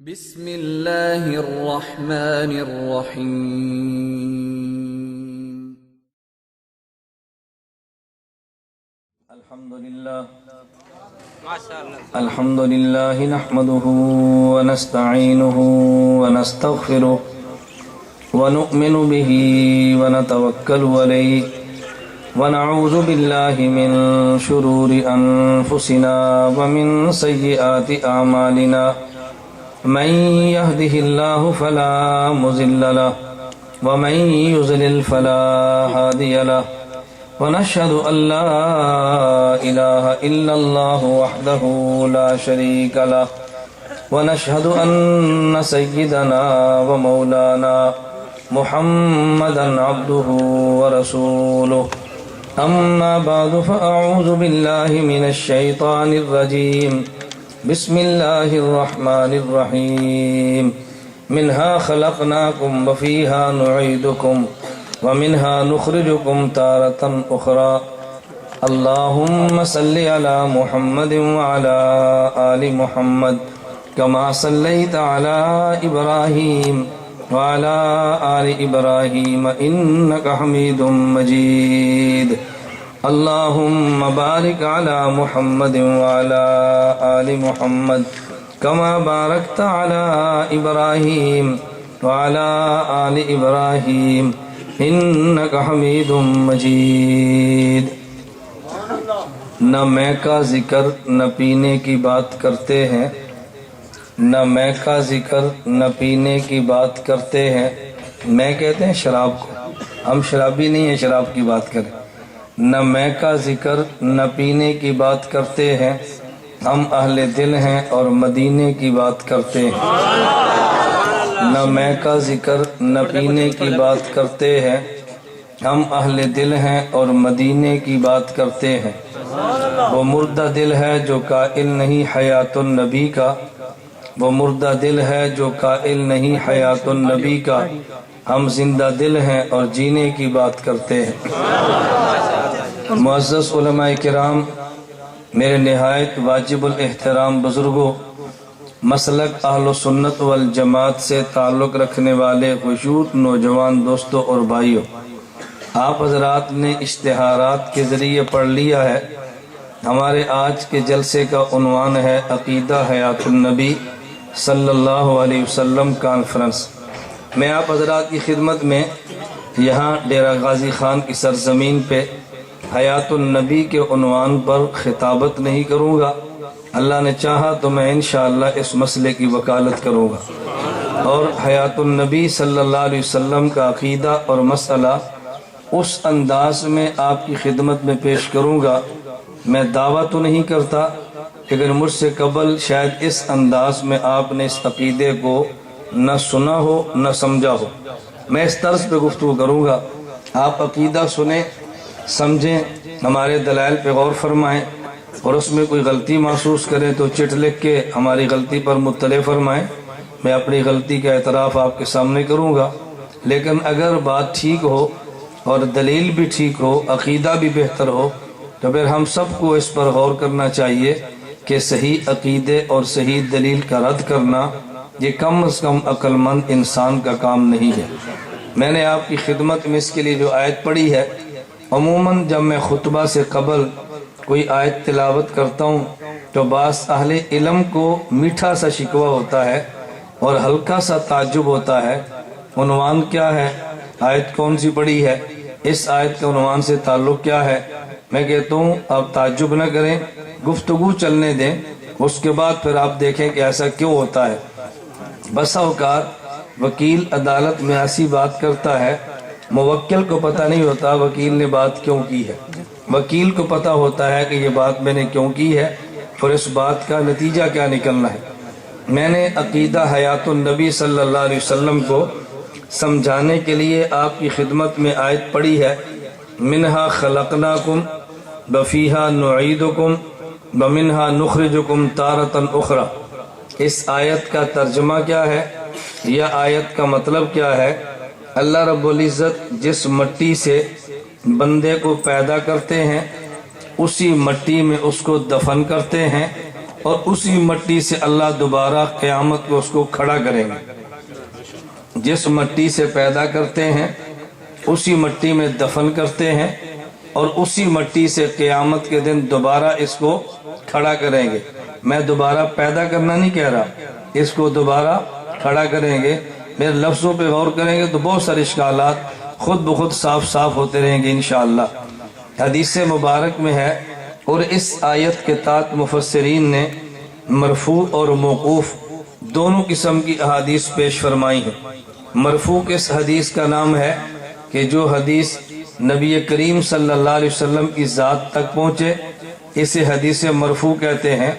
بسم اللہ الرحمن الرحیم الحمد للہ نحمده ونستعینه ونستغفره ونؤمن به ونتوکل علیہ ونعوذ باللہ من شرور انفسنا ومن سیئات اعمالنا من يهده الله فلا مضل له ومن يضلل فلا هادي له ونشهد أن لا إله إلا الله وحده لا شريك له ونشهد أن سيدنا ومولانا محمدا عبده ورسوله أما بعد فأعوذ بالله من الشيطان الرجيم بسم الله الرحمن الرحيم منها خلقناكم وفيها نعيدكم ومنها نخرجكم تارة أخرى اللهم صل على محمد وعلى آل محمد كما صليت على إبراهيم وعلى آل إبراهيم إنك حميد مجيد اللهم بارك على محمد وعلى آل محمد كما باركت على إبراهيم وعلى آل إبراهيم إنك حميد مجيد۔ نہ میں کا ذکر نہ پینے کی بات کرتے ہیں، نہ میں کا ذکر نہ پینے کی بات کرتے ہیں۔ میں کہتے ہیں شراب کو، ہم شرابی نہیں ہیں شراب کی بات کریں۔ نہ میں کا ذکر نہ پینے کی بات کرتے ہیں، ہم اہل دل ہیں اور مدینے کی بات کرتے ہیں۔ نہ میں کا ذکر نہ پینے کی بات کرتے ہیں، ہم اہل دل ہیں اور مدینے کی بات کرتے ہیں۔ وہ مردہ دل ہے جو قائل نہیں حیات النبی کا، وہ مردہ دل ہے جو قائل نہیں حیات النبی کا، ہم زندہ دل ہیں اور جینے کی بات کرتے ہیں۔ معزز علماء کرام، میرے نہایت واجب الاحترام بزرگوں، مسلک اہل سنت والجماعت سے تعلق رکھنے والے خشوع نوجوان دوستوں اور بھائیوں، آپ حضرات نے اشتہارات کے ذریعے پڑھ لیا ہے۔ ہمارے آج کے جلسے کا عنوان ہے عقیدہ حیات النبی صلی اللہ علیہ وسلم کانفرنس۔ میں آپ حضرات کی خدمت میں یہاں ڈیرہ غازی خان کی سرزمین پہ حیات النبی کے عنوان پر خطابت نہیں کروں گا۔ اللہ نے چاہا تو میں انشاءاللہ اس مسئلے کی وکالت کروں گا اور حیات النبی صلی اللہ علیہ وسلم کا عقیدہ اور مسئلہ اس انداز میں آپ کی خدمت میں پیش کروں گا۔ میں دعویٰ تو نہیں کرتا، لیکن مجھ سے قبل شاید اس انداز میں آپ نے اس عقیدے کو نہ سنا ہو نہ سمجھا ہو۔ میں اس طرز پہ گفتگو کروں گا، آپ عقیدہ سنیں، سمجھیں، ہمارے دلائل پہ غور فرمائیں، اور اس میں کوئی غلطی محسوس کریں تو چٹ لکھ کے ہماری غلطی پر مطلع فرمائیں۔ میں اپنی غلطی کا اعتراف آپ کے سامنے کروں گا، لیکن اگر بات ٹھیک ہو اور دلیل بھی ٹھیک ہو، عقیدہ بھی بہتر ہو، تو پھر ہم سب کو اس پر غور کرنا چاہیے کہ صحیح عقیدے اور صحیح دلیل کا رد کرنا یہ کم از کم عقل مند انسان کا کام نہیں ہے۔ میں نے آپ کی خدمت میں اس کے لیے جو آیت پڑھی ہے، عموماً جب میں خطبہ سے قبل کوئی آیت تلاوت کرتا ہوں تو بعض اہل علم کو میٹھا سا شکوہ ہوتا ہے اور ہلکا سا تعجب ہوتا ہے، عنوان کیا ہے، آیت کون سی پڑھی ہے، اس آیت کے عنوان سے تعلق کیا ہے۔ میں کہتا ہوں آپ تعجب نہ کریں، گفتگو چلنے دیں، اس کے بعد پھر آپ دیکھیں کہ ایسا کیوں ہوتا ہے۔ بسا اوقات وکیل عدالت میں ایسی بات کرتا ہے، موکل کو پتہ نہیں ہوتا وکیل نے بات کیوں کی ہے، وکیل کو پتہ ہوتا ہے کہ یہ بات میں نے کیوں کی ہے اور اس بات کا نتیجہ کیا نکلنا ہے۔ میں نے عقیدہ حیات النبی صلی اللہ علیہ وسلم کو سمجھانے کے لیے آپ کی خدمت میں آیت پڑھی ہے، منہا خلقناکم وفیہا نعیدکم ومنہا نخرجکم تارۃ اخری۔ اس آیت کا ترجمہ کیا ہے، یہ آیت کا مطلب کیا ہے؟ اللہ رب العزت جس مٹی سے بندے کو پیدا کرتے ہیں اسی مٹی میں اس کو دفن کرتے ہیں اور اسی مٹی سے اللہ دوبارہ قیامت کو اس کو کھڑا کریں گے۔ جس مٹی سے پیدا کرتے ہیں اسی مٹی میں دفن کرتے ہیں اور اسی مٹی سے قیامت کے دن دوبارہ اس کو کھڑا کریں گے۔ میں دوبارہ پیدا کرنا نہیں کہہ رہا، اس کو دوبارہ کھڑا کریں گے۔ میرے لفظوں پہ غور کریں گے تو بہت سارے اشکالات خود بخود صاف ہوتے رہیں گے انشاءاللہ۔ حدیث مبارک میں ہے، اور اس آیت کے تحت مفسرین نے مرفوع اور موقوف دونوں قسم کی احادیث پیش فرمائی ہیں۔ مرفوع کس حدیث کا نام ہے کہ جو حدیث نبی کریم صلی اللہ علیہ وسلم کی ذات تک پہنچے، اسے حدیث مرفوع کہتے ہیں،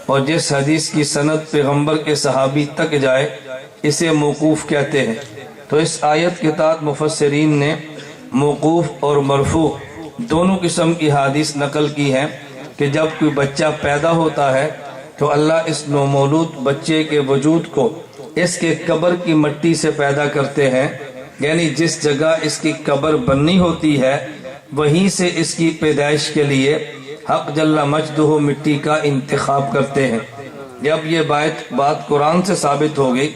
اور جس حدیث کی سند پیغمبر کے صحابی تک جائے اسے موقوف کہتے ہیں۔ تو اس آیت کے تحت مفسرین نے موقوف اور مرفوع دونوں قسم کی حدیث نقل کی ہیں کہ جب کوئی بچہ پیدا ہوتا ہے تو اللہ اس نومولود بچے کے وجود کو اس کے قبر کی مٹی سے پیدا کرتے ہیں، یعنی جس جگہ اس کی قبر بننی ہوتی ہے وہیں سے اس کی پیدائش کے لیے حق جل مجدہ مٹی کا انتخاب کرتے ہیں۔ جب یہ بات قرآن سے ثابت ہوگی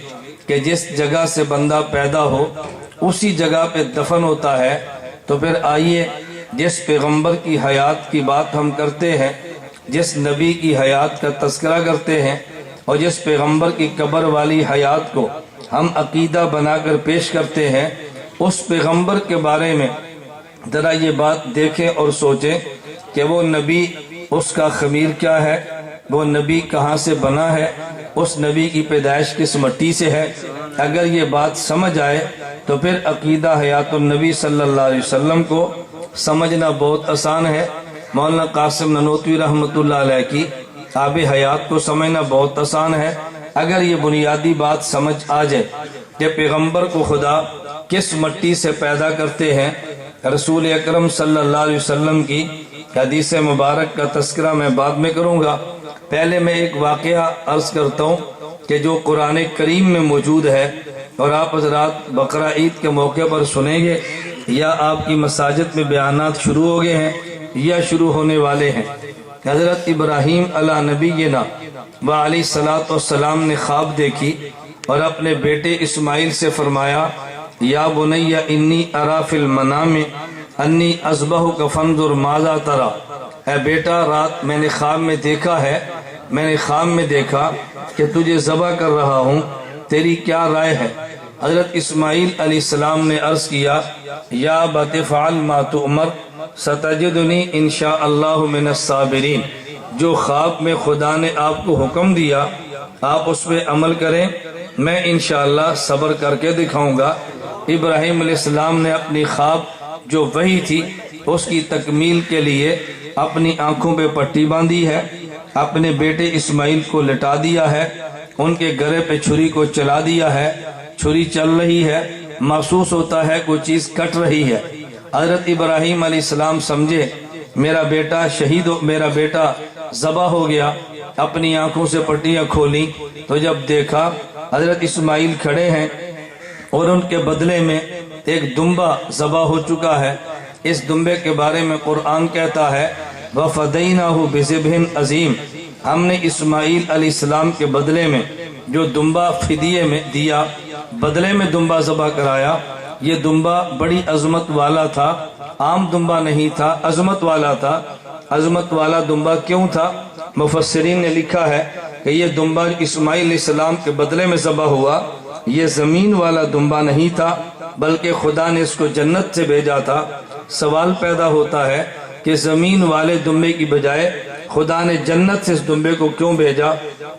کہ جس جگہ سے بندہ پیدا ہو اسی جگہ پہ دفن ہوتا ہے، تو پھر آئیے جس پیغمبر کی حیات کی بات ہم کرتے ہیں، جس نبی کی حیات کا تذکرہ کرتے ہیں، اور جس پیغمبر کی قبر والی حیات کو ہم عقیدہ بنا کر پیش کرتے ہیں، اس پیغمبر کے بارے میں ذرا یہ بات دیکھیں اور سوچیں کہ وہ نبی، اس کا خمیر کیا ہے، وہ نبی کہاں سے بنا ہے، اس نبی کی پیدائش کس مٹی سے ہے۔ اگر یہ بات سمجھ آئے تو پھر عقیدہ حیات النبی صلی اللہ علیہ وسلم کو سمجھنا بہت آسان ہے۔ مولانا قاسم ننوتوی رحمۃ اللہ علیہ کی آب حیات کو سمجھنا بہت آسان ہے۔ اگر یہ بنیادی بات سمجھ آ جائے کہ پیغمبر کو خدا کس مٹی سے پیدا کرتے ہیں، رسول اکرم صلی اللہ علیہ وسلم کی حدیث مبارک کا تذکرہ میں بعد میں کروں گا، پہلے میں ایک واقعہ عرض کرتا ہوں کہ جو قرآن کریم میں موجود ہے اور آپ حضرات بقرہ عید کے موقع پر سنیں گے، یا آپ کی مساجد میں بیانات شروع ہو گئے ہیں یا شروع ہونے والے ہیں۔ حضرت ابراہیم علیہ نبینا وعلیہ الصلوۃ والسلام نے خواب دیکھی اور اپنے بیٹے اسماعیل سے فرمایا، یا بنی انی ارا فی المنام انی اذبحک فانظر ماذا تری، اے بیٹا رات میں نے خواب میں دیکھا ہے، میں نے خواب میں دیکھا کہ تجھے ذبح کر رہا ہوں، تیری کیا رائے ہے؟ حضرت اسماعیل علیہ السلام نے عرض کیا، یا ابت فعل ما تؤمر ستجدنی انشاء اللہ من الصابرین، جو خواب میں خدا نے آپ کو حکم دیا آپ اس پہ عمل کریں، میں انشاءاللہ صبر کر کے دکھاؤں گا۔ ابراہیم علیہ السلام نے اپنی خواب جو وحی تھی اس کی تکمیل کے لیے اپنی آنکھوں پہ پٹی باندھی ہے، اپنے بیٹے اسماعیل کو لٹا دیا ہے، ان کے گرے پہ چھری کو چلا دیا ہے، چھری چل رہی ہے، محسوس ہوتا ہے کوئی چیز کٹ رہی ہے۔ حضرت ابراہیم علیہ السلام سمجھے میرا بیٹا شہید ہو، میرا بیٹا ذبح ہو گیا، اپنی آنکھوں سے پٹیاں کھولی تو جب دیکھا حضرت اسماعیل کھڑے ہیں اور ان کے بدلے میں ایک دمبا ذبح ہو چکا ہے۔ اس دمبے کے بارے میں قرآن کہتا ہے، وَفَدَيْنَاهُ بِذِبْحٍ عَظِيمٍ، ہم نے اسماعیل علیہ السلام کے بدلے میں جو دمبا فدیے میں دیا، بدلے میں دمبا ذبح کرایا۔ یہ دمبا بڑی عظمت والا تھا، عام دمبا نہیں تھا، عظمت والا تھا۔ عظمت والا دمبا کیوں تھا؟ مفسرین نے لکھا ہے کہ یہ دمبا اسماعیل علیہ السلام کے بدلے میں ذبح ہوا، یہ زمین والا دمبا نہیں تھا بلکہ خدا نے اس کو جنت سے بھیجا تھا۔ سوال پیدا ہوتا ہے کہ زمین والے دمبے کی بجائے خدا نے جنت سے اس دمبے کو کیوں بھیجا؟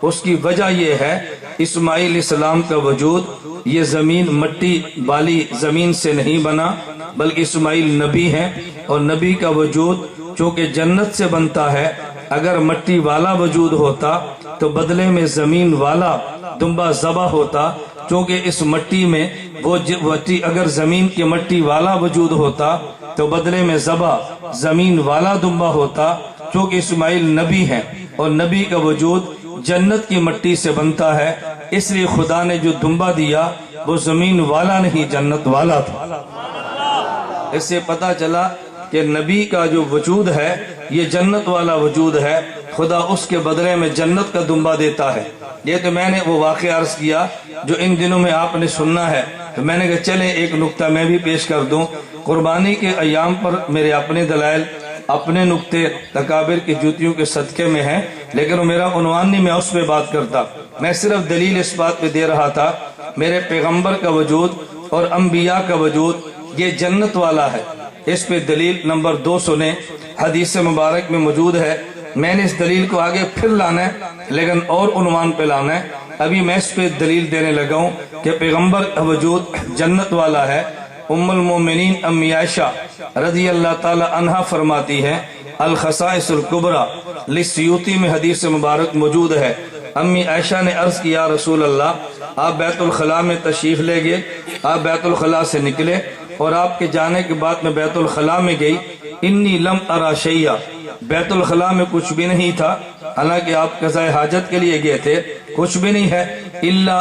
اس کی وجہ یہ ہے اسماعیل علیہ السلام کا وجود یہ زمین مٹی والی زمین سے نہیں بنا بلکہ اسماعیل نبی ہیں، اور نبی کا وجود چونکہ جنت سے بنتا ہے، اگر مٹی والا وجود ہوتا تو بدلے میں زمین والا دمبا ذبح ہوتا، چونکہ اس مٹی میں وہ مٹی اگر زمین کی مٹی والا وجود ہوتا تو بدلے میں ذبح زمین والا دمبا ہوتا، چونکہ اسماعیل نبی ہیں اور نبی کا وجود جنت کی مٹی سے بنتا ہے، اس لیے خدا نے جو دمبا دیا وہ زمین والا نہیں جنت والا تھا۔ اس سے پتہ چلا کہ نبی کا جو وجود ہے یہ جنت والا وجود ہے، خدا اس کے بدلے میں جنت کا دمبا دیتا ہے۔ یہ تو میں نے وہ واقعہ عرض کیا جو ان دنوں میں آپ نے سننا ہے، تو میں نے کہا چلیں ایک نکتہ میں بھی پیش کر دوں۔ قربانی کے ایام پر میرے اپنے دلائل، اپنے نکتے تکابر کی جوتیوں کے صدقے میں ہیں، لیکن وہ میرا عنوان نہیں، میں اس پہ بات کرتا۔ میں صرف دلیل اس بات پہ دے رہا تھا میرے پیغمبر کا وجود اور انبیاء کا وجود یہ جنت والا ہے۔ اس پہ دلیل نمبر 2 سنیں، حدیث مبارک میں موجود ہے۔ میں نے اس دلیل کو آگے پھر لانا ہے لیکن اور عنوان پہ لانا ہے۔ ابھی میں اس پہ دلیل دینے لگا ہوں کہ پیغمبر کا وجود جنت والا ہے۔ ام المومنین امی عائشہ رضی اللہ تعالی عنہا فرماتی ہے، الخصائص الکبریٰ للسیوطی میں حدیث مبارک موجود ہے۔ امی عائشہ نے عرض کیا رسول اللہ، آپ بیت الخلاء میں تشریف لے گئے، آپ بیت الخلاء سے نکلے اور آپ کے جانے کے بعد میں بیت الخلاء میں گئی، انی لم ارا شیئا، بیت الخلاء میں کچھ بھی نہیں تھا، حالانکہ آپ قضاء حاجت کے لیے گئے تھے، کچھ بھی نہیں ہے، الا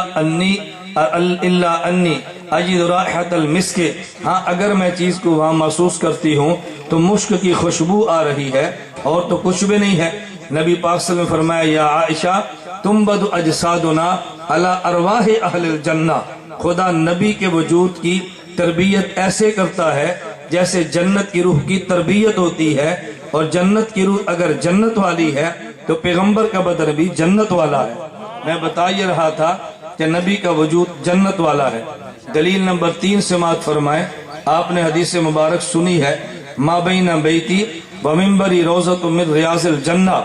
انی اجد رائحۃ المسک، ہاں اگر میں چیز کو وہاں محسوس کرتی ہوں تو مشک کی خوشبو آ رہی ہے، اور تو کچھ بھی نہیں ہے۔ نبی پاک صلی اللہ علیہ وسلم نے فرمایا، یا عائشہ تنبض اجسادنا علی ارواح اہل الجنہ، خدا نبی کے وجود کی تربیت ایسے کرتا ہے جیسے جنت کی روح کی تربیت ہوتی ہے، اور جنت کی روح اگر جنت والی ہے تو پیغمبر کا بدن بھی جنت والا ہے۔ میں بتا یہ رہا تھا کہ نبی کا وجود جنت والا ہے۔ دلیل نمبر 3 سماعت فرمائے، آپ نے حدیث مبارک سنی ہے، ما بین بیتی و منبری روضۃ من ریاض الجنہ،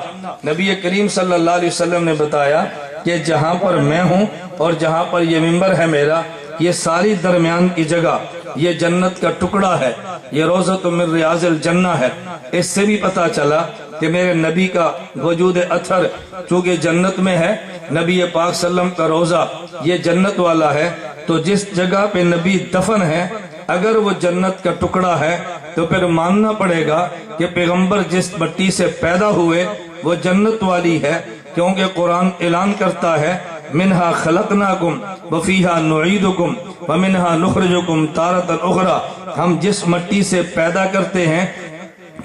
نبی کریم صلی اللہ علیہ وسلم نے بتایا کہ جہاں پر میں ہوں اور جہاں پر یہ منبر ہے میرا، یہ ساری درمیان کی جگہ یہ جنت کا ٹکڑا ہے، یہ روضۃ من ریاض الجنہ ہے۔ اس سے بھی پتا چلا کہ میرے نبی کا وجود اثر چونکہ جنت میں ہے، نبی پاک صلی اللہ علیہ وسلم کا روضہ یہ جنت والا ہے، تو جس جگہ پہ نبی دفن ہے اگر وہ جنت کا ٹکڑا ہے تو پھر ماننا پڑے گا کہ پیغمبر جس مٹی سے پیدا ہوئے وہ جنت والی ہے، کیونکہ قرآن اعلان کرتا ہے، منہا خلقناکم وفیہا نعیدکم ومنہا نخرجکم تارۃ اخری، ہم جس مٹی سے پیدا کرتے ہیں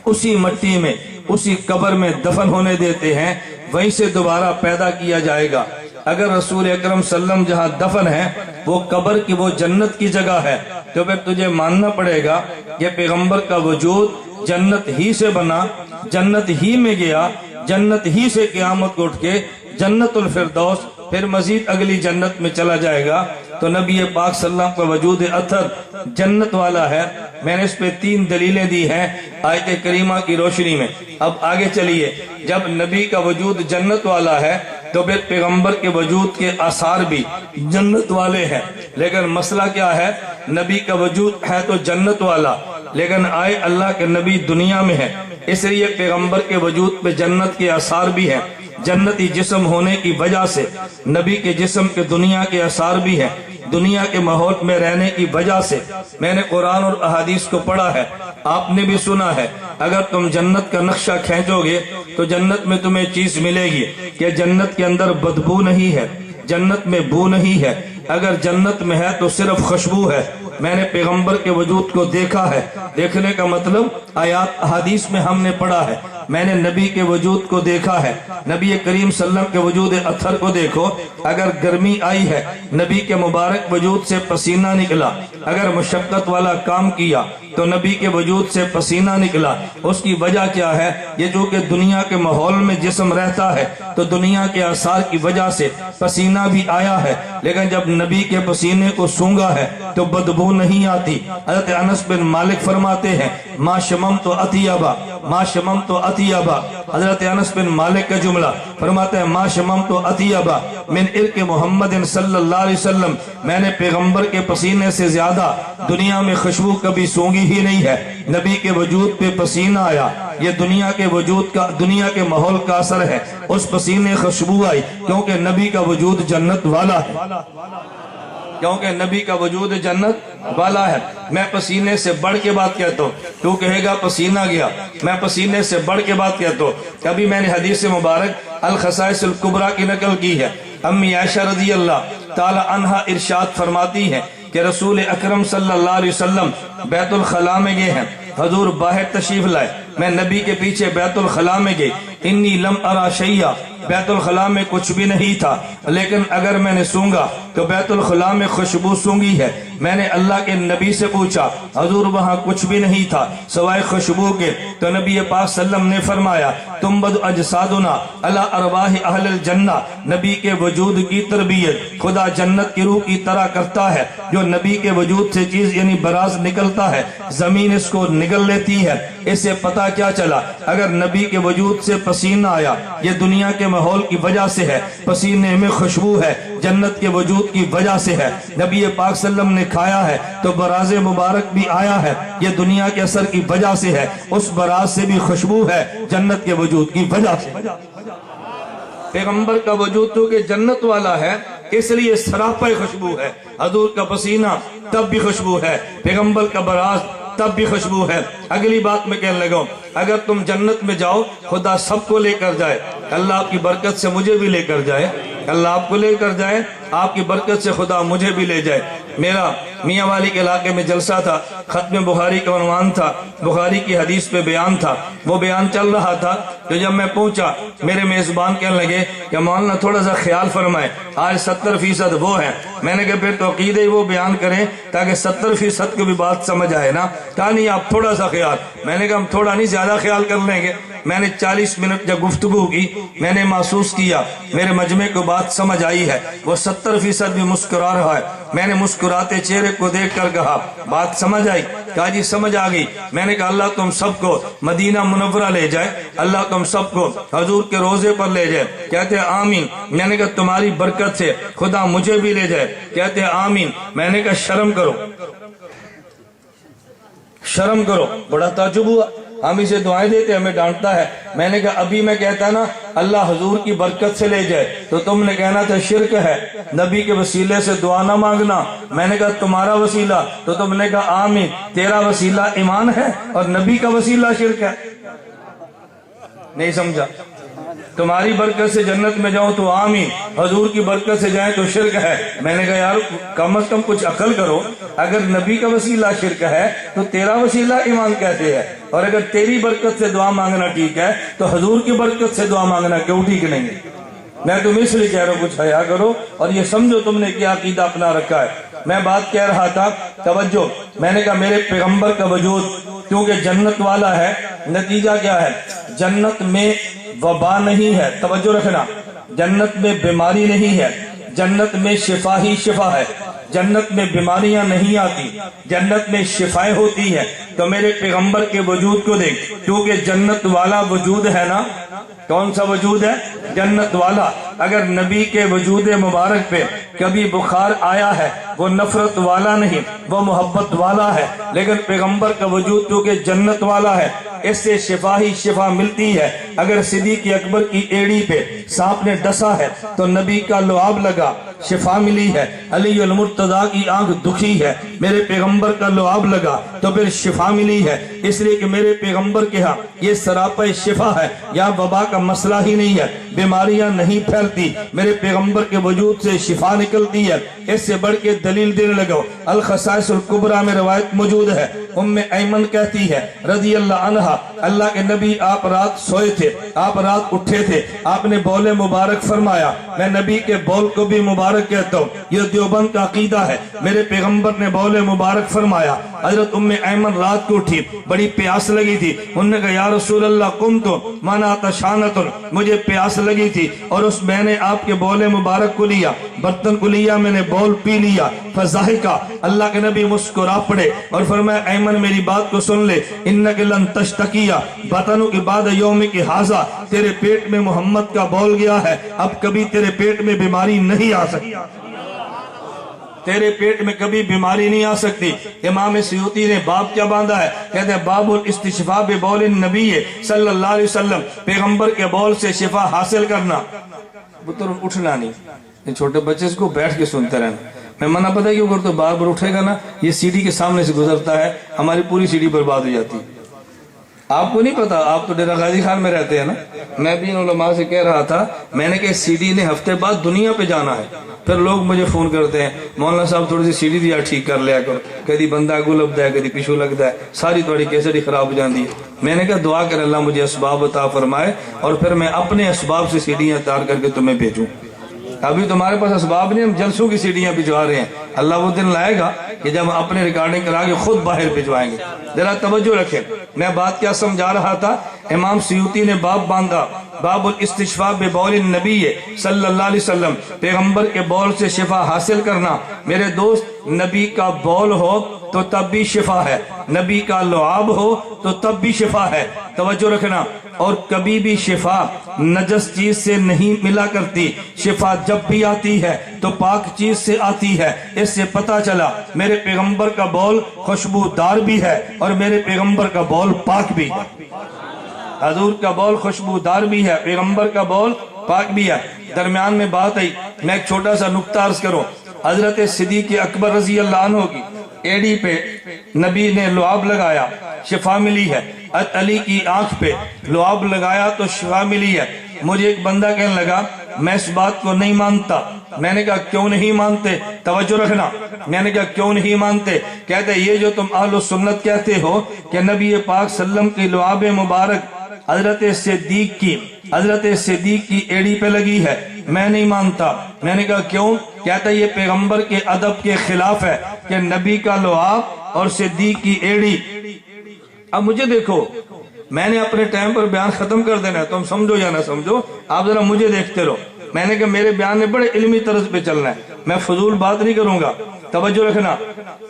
اسی مٹی میں اسی قبر میں دفن ہونے دیتے ہیں، وہیں سے دوبارہ پیدا کیا جائے گا۔ اگر رسول اکرم صلی اللہ علیہ وسلم جہاں دفن ہے وہ قبر کی وہ جنت کی جگہ ہے، تو پھر تجھے ماننا پڑے گا کہ پیغمبر کا وجود جنت ہی سے بنا، جنت ہی میں گیا، جنت ہی سے قیامت کو اٹھ کے جنت الفردوس پھر مزید اگلی جنت میں چلا جائے گا۔ تو نبی پاک صلی اللہ علیہ وسلم کا وجود اثر جنت والا ہے۔ میں نے اس پہ 3 دلیلیں دی ہیں آیت کریمہ کی روشنی میں۔ اب آگے چلیے، جب نبی کا وجود جنت والا ہے تو پھر پیغمبر کے وجود کے آثار بھی جنت والے ہیں، لیکن مسئلہ کیا ہے، نبی کا وجود ہے تو جنت والا، لیکن آئے اللہ کے نبی دنیا میں ہے، اس لیے پیغمبر کے وجود پہ جنت کے آثار بھی ہیں۔ جنتی جسم ہونے کی وجہ سے نبی کے جسم کے دنیا کے آثار بھی ہیں، دنیا کے ماحول میں رہنے کی وجہ سے۔ میں نے قرآن اور احادیث کو پڑھا ہے، آپ نے بھی سنا ہے، اگر تم جنت کا نقشہ کھینچو گے تو جنت میں تمہیں چیز ملے گی کہ جنت کے اندر بدبو نہیں ہے، جنت میں بو نہیں ہے، اگر جنت میں ہے تو صرف خوشبو ہے۔ میں نے پیغمبر کے وجود کو دیکھا ہے، دیکھنے کا مطلب آیات احادیث میں ہم نے پڑھا ہے، میں نے نبی کے وجود کو دیکھا ہے، نبی کریم صلی اللہ علیہ وسلم کے وجود اثر کو دیکھو، اگر گرمی آئی ہے نبی کے مبارک وجود سے پسینہ نکلا، اگر مشقت والا کام کیا تو نبی کے وجود سے پسینہ نکلا۔ اس کی وجہ کیا ہے، یہ جو کہ دنیا کے ماحول میں جسم رہتا ہے تو دنیا کے آثار کی وجہ سے پسینہ بھی آیا ہے، لیکن جب نبی کے پسینے کو سونگا ہے تو بدبو نہیں آتی۔ حضرت انس بن مالک فرماتے ہیں، ما شممت اطیبا، ما شممت اطیبا، حضرت انس بن مالک کا جملہ فرماتے ہیں، ما شممت اطیبا من عرق محمد صلی اللہ علیہ وسلم، میں نے پیغمبر کے پسینے سے زیادہ دنیا میں خوشبو کبھی سونگی ہی نہیں ہے۔ نبی کے وجود پہ پسینہ آیا، یہ دنیا کے وجود کا، دنیا کے ماحول کا اثر ہے، اس پسینے خوشبو آئی، کیونکہ نبی کا وجود جنت والا ہے، کیونکہ نبی کا وجود جنت والا ہے۔ میں پسینے سے بڑھ کے بات کہتا ہوں، تو کہے گا پسینہ گیا، میں پسینے سے بڑھ کے بات کہتا ہوں۔ کبھی میں نے حدیث مبارک الخصائص الکبریٰ کی نقل کی ہے، امی عائشہ رضی اللہ تعالی عنہا ارشاد فرماتی ہیں کہ رسول اکرم صلی اللہ علیہ وسلم بیت الخلاء میں گئے ہیں، حضور باہر تشریف لائے، میں نبی کے پیچھے بیت الخلاء میں گئی، انی لم ارا شیئا، بیت الخلاء میں کچھ بھی نہیں تھا، لیکن اگر میں نے سونگا تو بیت الخلاء میں خوشبو سونگی ہے۔ میں نے اللہ کے نبی سے پوچھا، حضور وہاں کچھ بھی نہیں تھا سوائے خوشبو کے، تو نبی پاک صلی اللہ علیہ وسلم نے فرمایا تنبت اجسادنا علی ارواح اہل الجنہ، نبی کے وجود کی تربیت خدا جنت کی روح کی طرح کرتا ہے، جو نبی کے وجود سے چیز یعنی براز نکلتا ہے زمین اس کو نگل لیتی ہے۔ اس سے پتہ کیا چلا، اگر نبی کے وجود سے پسینہ آیا یہ دنیا کے ماحول کی وجہ سے ہے، پسینے میں خوشبو ہے جنت کے وجود کی وجہ سے ہے، نبی پاک صلی اللہ علیہ وسلم نے کھایا ہے تو براز مبارک بھی آیا ہے، یہ دنیا کے اثر کی وجہ سے ہے، اس براز سے بھی خوشبو ہے جنت کے وجود کی وجہ سے۔ پیغمبر کا وجود تو کہ جنت والا ہے اس لیے سراپا خوشبو ہے، حضور کا پسینہ تب بھی خوشبو ہے، پیغمبر کا براز تب بھی خوشبو ہے۔ اگلی بات میں کہنے لگا، اگر تم جنت میں جاؤ خدا سب کو لے کر جائے، اللہ آپ کی برکت سے مجھے بھی لے کر جائے، اللہ آپ کو لے کر جائے، آپ کی برکت سے خدا مجھے بھی لے جائے۔ میرا میاں والی کے علاقے میں جلسہ تھا، ختم بخاری کا عنوان تھا، بخاری کی حدیث پہ بیان تھا، وہ بیان چل رہا تھا کہ جب میں پہنچا میرے میزبان کہنے لگے کہ مولانا تھوڑا سا خیال فرمائے، آج 70% وہ ہیں۔ میں نے کہا پھر تو عقیدہ ہی وہ بیان کریں تاکہ 70% کو بھی بات سمجھ آئے نا۔ کہا نہیں آپ تھوڑا سا خیال، میں نے کہا ہم تھوڑا نہیں زیادہ خیال کر لیں گے۔ میں نے 40 منٹ جب گفتگو کی میں نے محسوس کیا میرے مجمع کو بات سمجھ آئی ہے، وہ 70% بھی مسکرا رہا ہے۔ میں نے مسکراتے چہرے کو دیکھ کر کہا بات سمجھ آئی؟ کہا جی سمجھ آ گئی۔ میں نے کہا اللہ تم سب کو مدینہ منورہ لے جائے، اللہ تم سب کو حضور کے روزے پر لے جائے۔ کہتے ہیں آمین۔ میں نے کہا تمہاری برکت سے خدا مجھے بھی لے جائے۔ کہتے ہیں آمین۔ میں نے کہا شرم کرو، شرم کرو۔ بڑا تعجب ہوا، ہم اسے دعائیں دیتے ہمیں ڈانٹتا ہے۔ میں نے کہا ابھی میں کہتا نا اللہ حضور کی برکت سے لے جائے تو تم نے کہنا تھا شرک ہے، نبی کے وسیلے سے دعا نہ مانگنا۔ میں نے کہا تمہارا وسیلہ، تو تم نے کہا آمین۔ تیرا وسیلہ ایمان ہے اور نبی کا وسیلہ شرک ہے؟ نہیں سمجھا؟ تمہاری برکت سے جنت میں جاؤں تو آمین، حضور کی برکت سے جائیں تو شرک ہے۔ میں نے کہا یار کم از کم کچھ عقل کرو، اگر نبی کا وسیلہ شرک ہے تو تیرا وسیلہ ایمان کہتے ہیں، اور اگر تیری برکت سے دعا مانگنا ٹھیک ہے تو حضور کی برکت سے دعا مانگنا کیوں ٹھیک نہیں ہے؟ میں تم اس لیے کہہ رہا ہوں کچھ حیا کرو اور یہ سمجھو تم نے کیا عقیدہ اپنا رکھا ہے۔ میں بات کہہ رہا تھا توجہ، میں نے کہا میرے پیغمبر کا وجود کیونکہ جنت والا ہے، نتیجہ کیا ہے؟ جنت میں وبا نہیں ہے، توجہ رکھنا، جنت میں بیماری نہیں ہے، جنت میں شفا ہی شفا ہے، جنت میں بیماریاں نہیں آتی، جنت میں شفائیں ہوتی ہیں۔ تو میرے پیغمبر کے وجود کو دیکھ، کیونکہ جنت والا وجود ہے نا۔ کون سا وجود ہے؟ جنت والا۔ اگر نبی کے وجود مبارک پہ کبھی بخار آیا ہے وہ نفرت والا نہیں، وہ محبت والا ہے، لیکن پیغمبر کا وجود کیونکہ جنت والا ہے اس سے شفا ہی شفا ملتی ہے۔ اگر صدیق اکبر کی ایڑی پہ سانپ نے ڈسا ہے تو نبی کا لعاب لگا، شفا ملی ہے۔ علی المرتضیٰ کی آنکھ دکھی ہے، میرے پیغمبر کا لعاب لگا تو پھر شفا ملی ہے، اس لیے کہ میرے پیغمبر کے ہاں یہ سراپا شفا ہے، یہاں وبا کا مسئلہ ہی نہیں ہے، بیماریاں نہیں پھیلتی، میرے پیغمبر کے وجود سے شفا نکلتی ہے۔ اس سے بڑھ کے دلیل دینے لگو، الخصائص الکبریٰ میں روایت موجود ہے، ام ایمن کہتی ہے رضی اللہ عنہا، اللہ کے نبی آپ رات سوئے تھے، آپ رات اٹھے تھے، آپ نے بول مبارک فرمایا، میں نبی کے بول کو بھی مبارک کہتا ہوں، یہ دیوبند کا عقیدہ ہے، میرے پیغمبر نے بول مبارک فرمایا۔ حضرت ام ایمن رات کو اٹھی، بڑی پیاس لگی تھی، انہوں نے کہا یا رسول اللہ قمت وانا عطشانۃ، مجھے پیاس لگی تھی اور اس میں نے آپ کے بول مبارک کو لیا، برتن کو لیا، میں نے بول پی لیا، فضاحکا، اللہ کے نبی مسکرا پڑے اور فرمایا ایمن میری بات کو سن لے، انک لن تشتکیا بطنک بعد یومک ھذا، تیرے پیٹ میں محمد کا بول گیا ہے، اب کبھی تیرے پیٹ میں بیماری نہیں آ سکتی، تیرے پیٹ میں کبھی بیماری نہیں آ سکتی۔ امام سیوطی نے باب کیا باندھا ہے؟ کہتے ہیں باب الاستشفاء ببول النبی صلی اللہ علیہ وسلم، پیغمبر کے بول سے شفا حاصل کرنا۔ بطر اٹھنا نہیں، چھوٹے بچے اس کو بیٹھ کے سنتے رہنا۔ میں منع پتہ کیوں کرتا ہوں، بار بار اٹھے گا نا، یہ سیڑھی کے سامنے سے گزرتا ہے، ہماری پوری سیڑھی برباد ہو جاتی ہے۔ آپ کو نہیں پتا، آپ تو ڈیرہ غازی خان میں رہتے ہیں نا. میں بھی ان علماء سے کہہ رہا تھا، میں نے کہ سی ڈی نے ہفتے بعد دنیا پہ جانا ہے. پھر لوگ مجھے فون کرتے ہیں، مولانا صاحب تھوڑی سی سی ڈی دیا ٹھیک کر لیا کرو، کدی بندہ اگو لبدا ہے کدی پیچھو لگتا ہے، ساری تھوڑی کیسٹ ہی خراب ہو جاتی ہے. میں نے کہا دعا کر اللہ مجھے اسباب عطا فرمائے اور پھر میں اپنے اسباب سے سی ڈیاں تیار کر کے تمہیں بھیجوں. ابھی تمہارے پاس اسباب نہیں، ہم جلسوں کی سیڑھیاں بھجوا رہے ہیں. اللہ وہ دن لائے گا کہ جب اپنے ریکارڈنگ کرا کے خود باہر بھجوائیں گے. ذرا توجہ رکھیں، میں بات کیا سمجھا رہا تھا. امام سیوطی نے باب باندھا، باب الاستشفاء ببول النبی صلی اللہ علیہ وسلم، پیغمبر کے بول سے شفا حاصل کرنا. میرے دوست، نبی کا بول ہو تو تب بھی شفا ہے، نبی کا لعاب ہو تو تب بھی شفا ہے. توجہ رکھنا. اور کبھی بھی شفا نجس چیز سے نہیں ملا کرتی. شفا جب بھی آتی ہے تو پاک چیز سے آتی ہے. اس سے پتہ چلا میرے پیغمبر کا بول خوشبودار بھی ہے اور میرے پیغمبر کا بول پاک بھی ہے. حضور کا بول خوشبودار بھی ہے، پیغمبر کا بول پاک بھی ہے. درمیان میں بات آئی، میں ایک چھوٹا سا نکتہ عرض کروں. حضرت صدیق اکبر رضی اللہ عنہ کی ایڑی پہ نبی نے لعاب لگایا، شفا ملی ہے. علی کی آنکھ پہ لعاب لگایا تو شفا ملی ہے. مجھے ایک بندہ کہنے لگا میں اس بات کو نہیں مانتا. میں نے کہا کیوں نہیں مانتے؟ توجہ رکھنا. میں نے کہا کیوں نہیں مانتے؟ کہتے یہ جو تم اہل سنت کہتے ہو کہ نبی پاک صلی اللہ علیہ وسلم کی لعاب مبارک حضرت صدیق کی ایڑی پہ لگی ہے، میں نہیں مانتا. میں نے کہا کیوں؟ کہتا یہ پیغمبر کے ادب کے خلاف ہے کہ نبی کا لعاب اور صدیق کی ایڑی. اب مجھے دیکھو، میں نے اپنے ٹائم پر بیان ختم کر دینا ہے، تم سمجھو یا نہ سمجھو، آپ ذرا مجھے دیکھتے رہو. میں نے کہا میرے بیان نے بڑے علمی طرز پہ چلنا ہے، میں فضول بات نہیں کروں گا. توجہ رکھنا.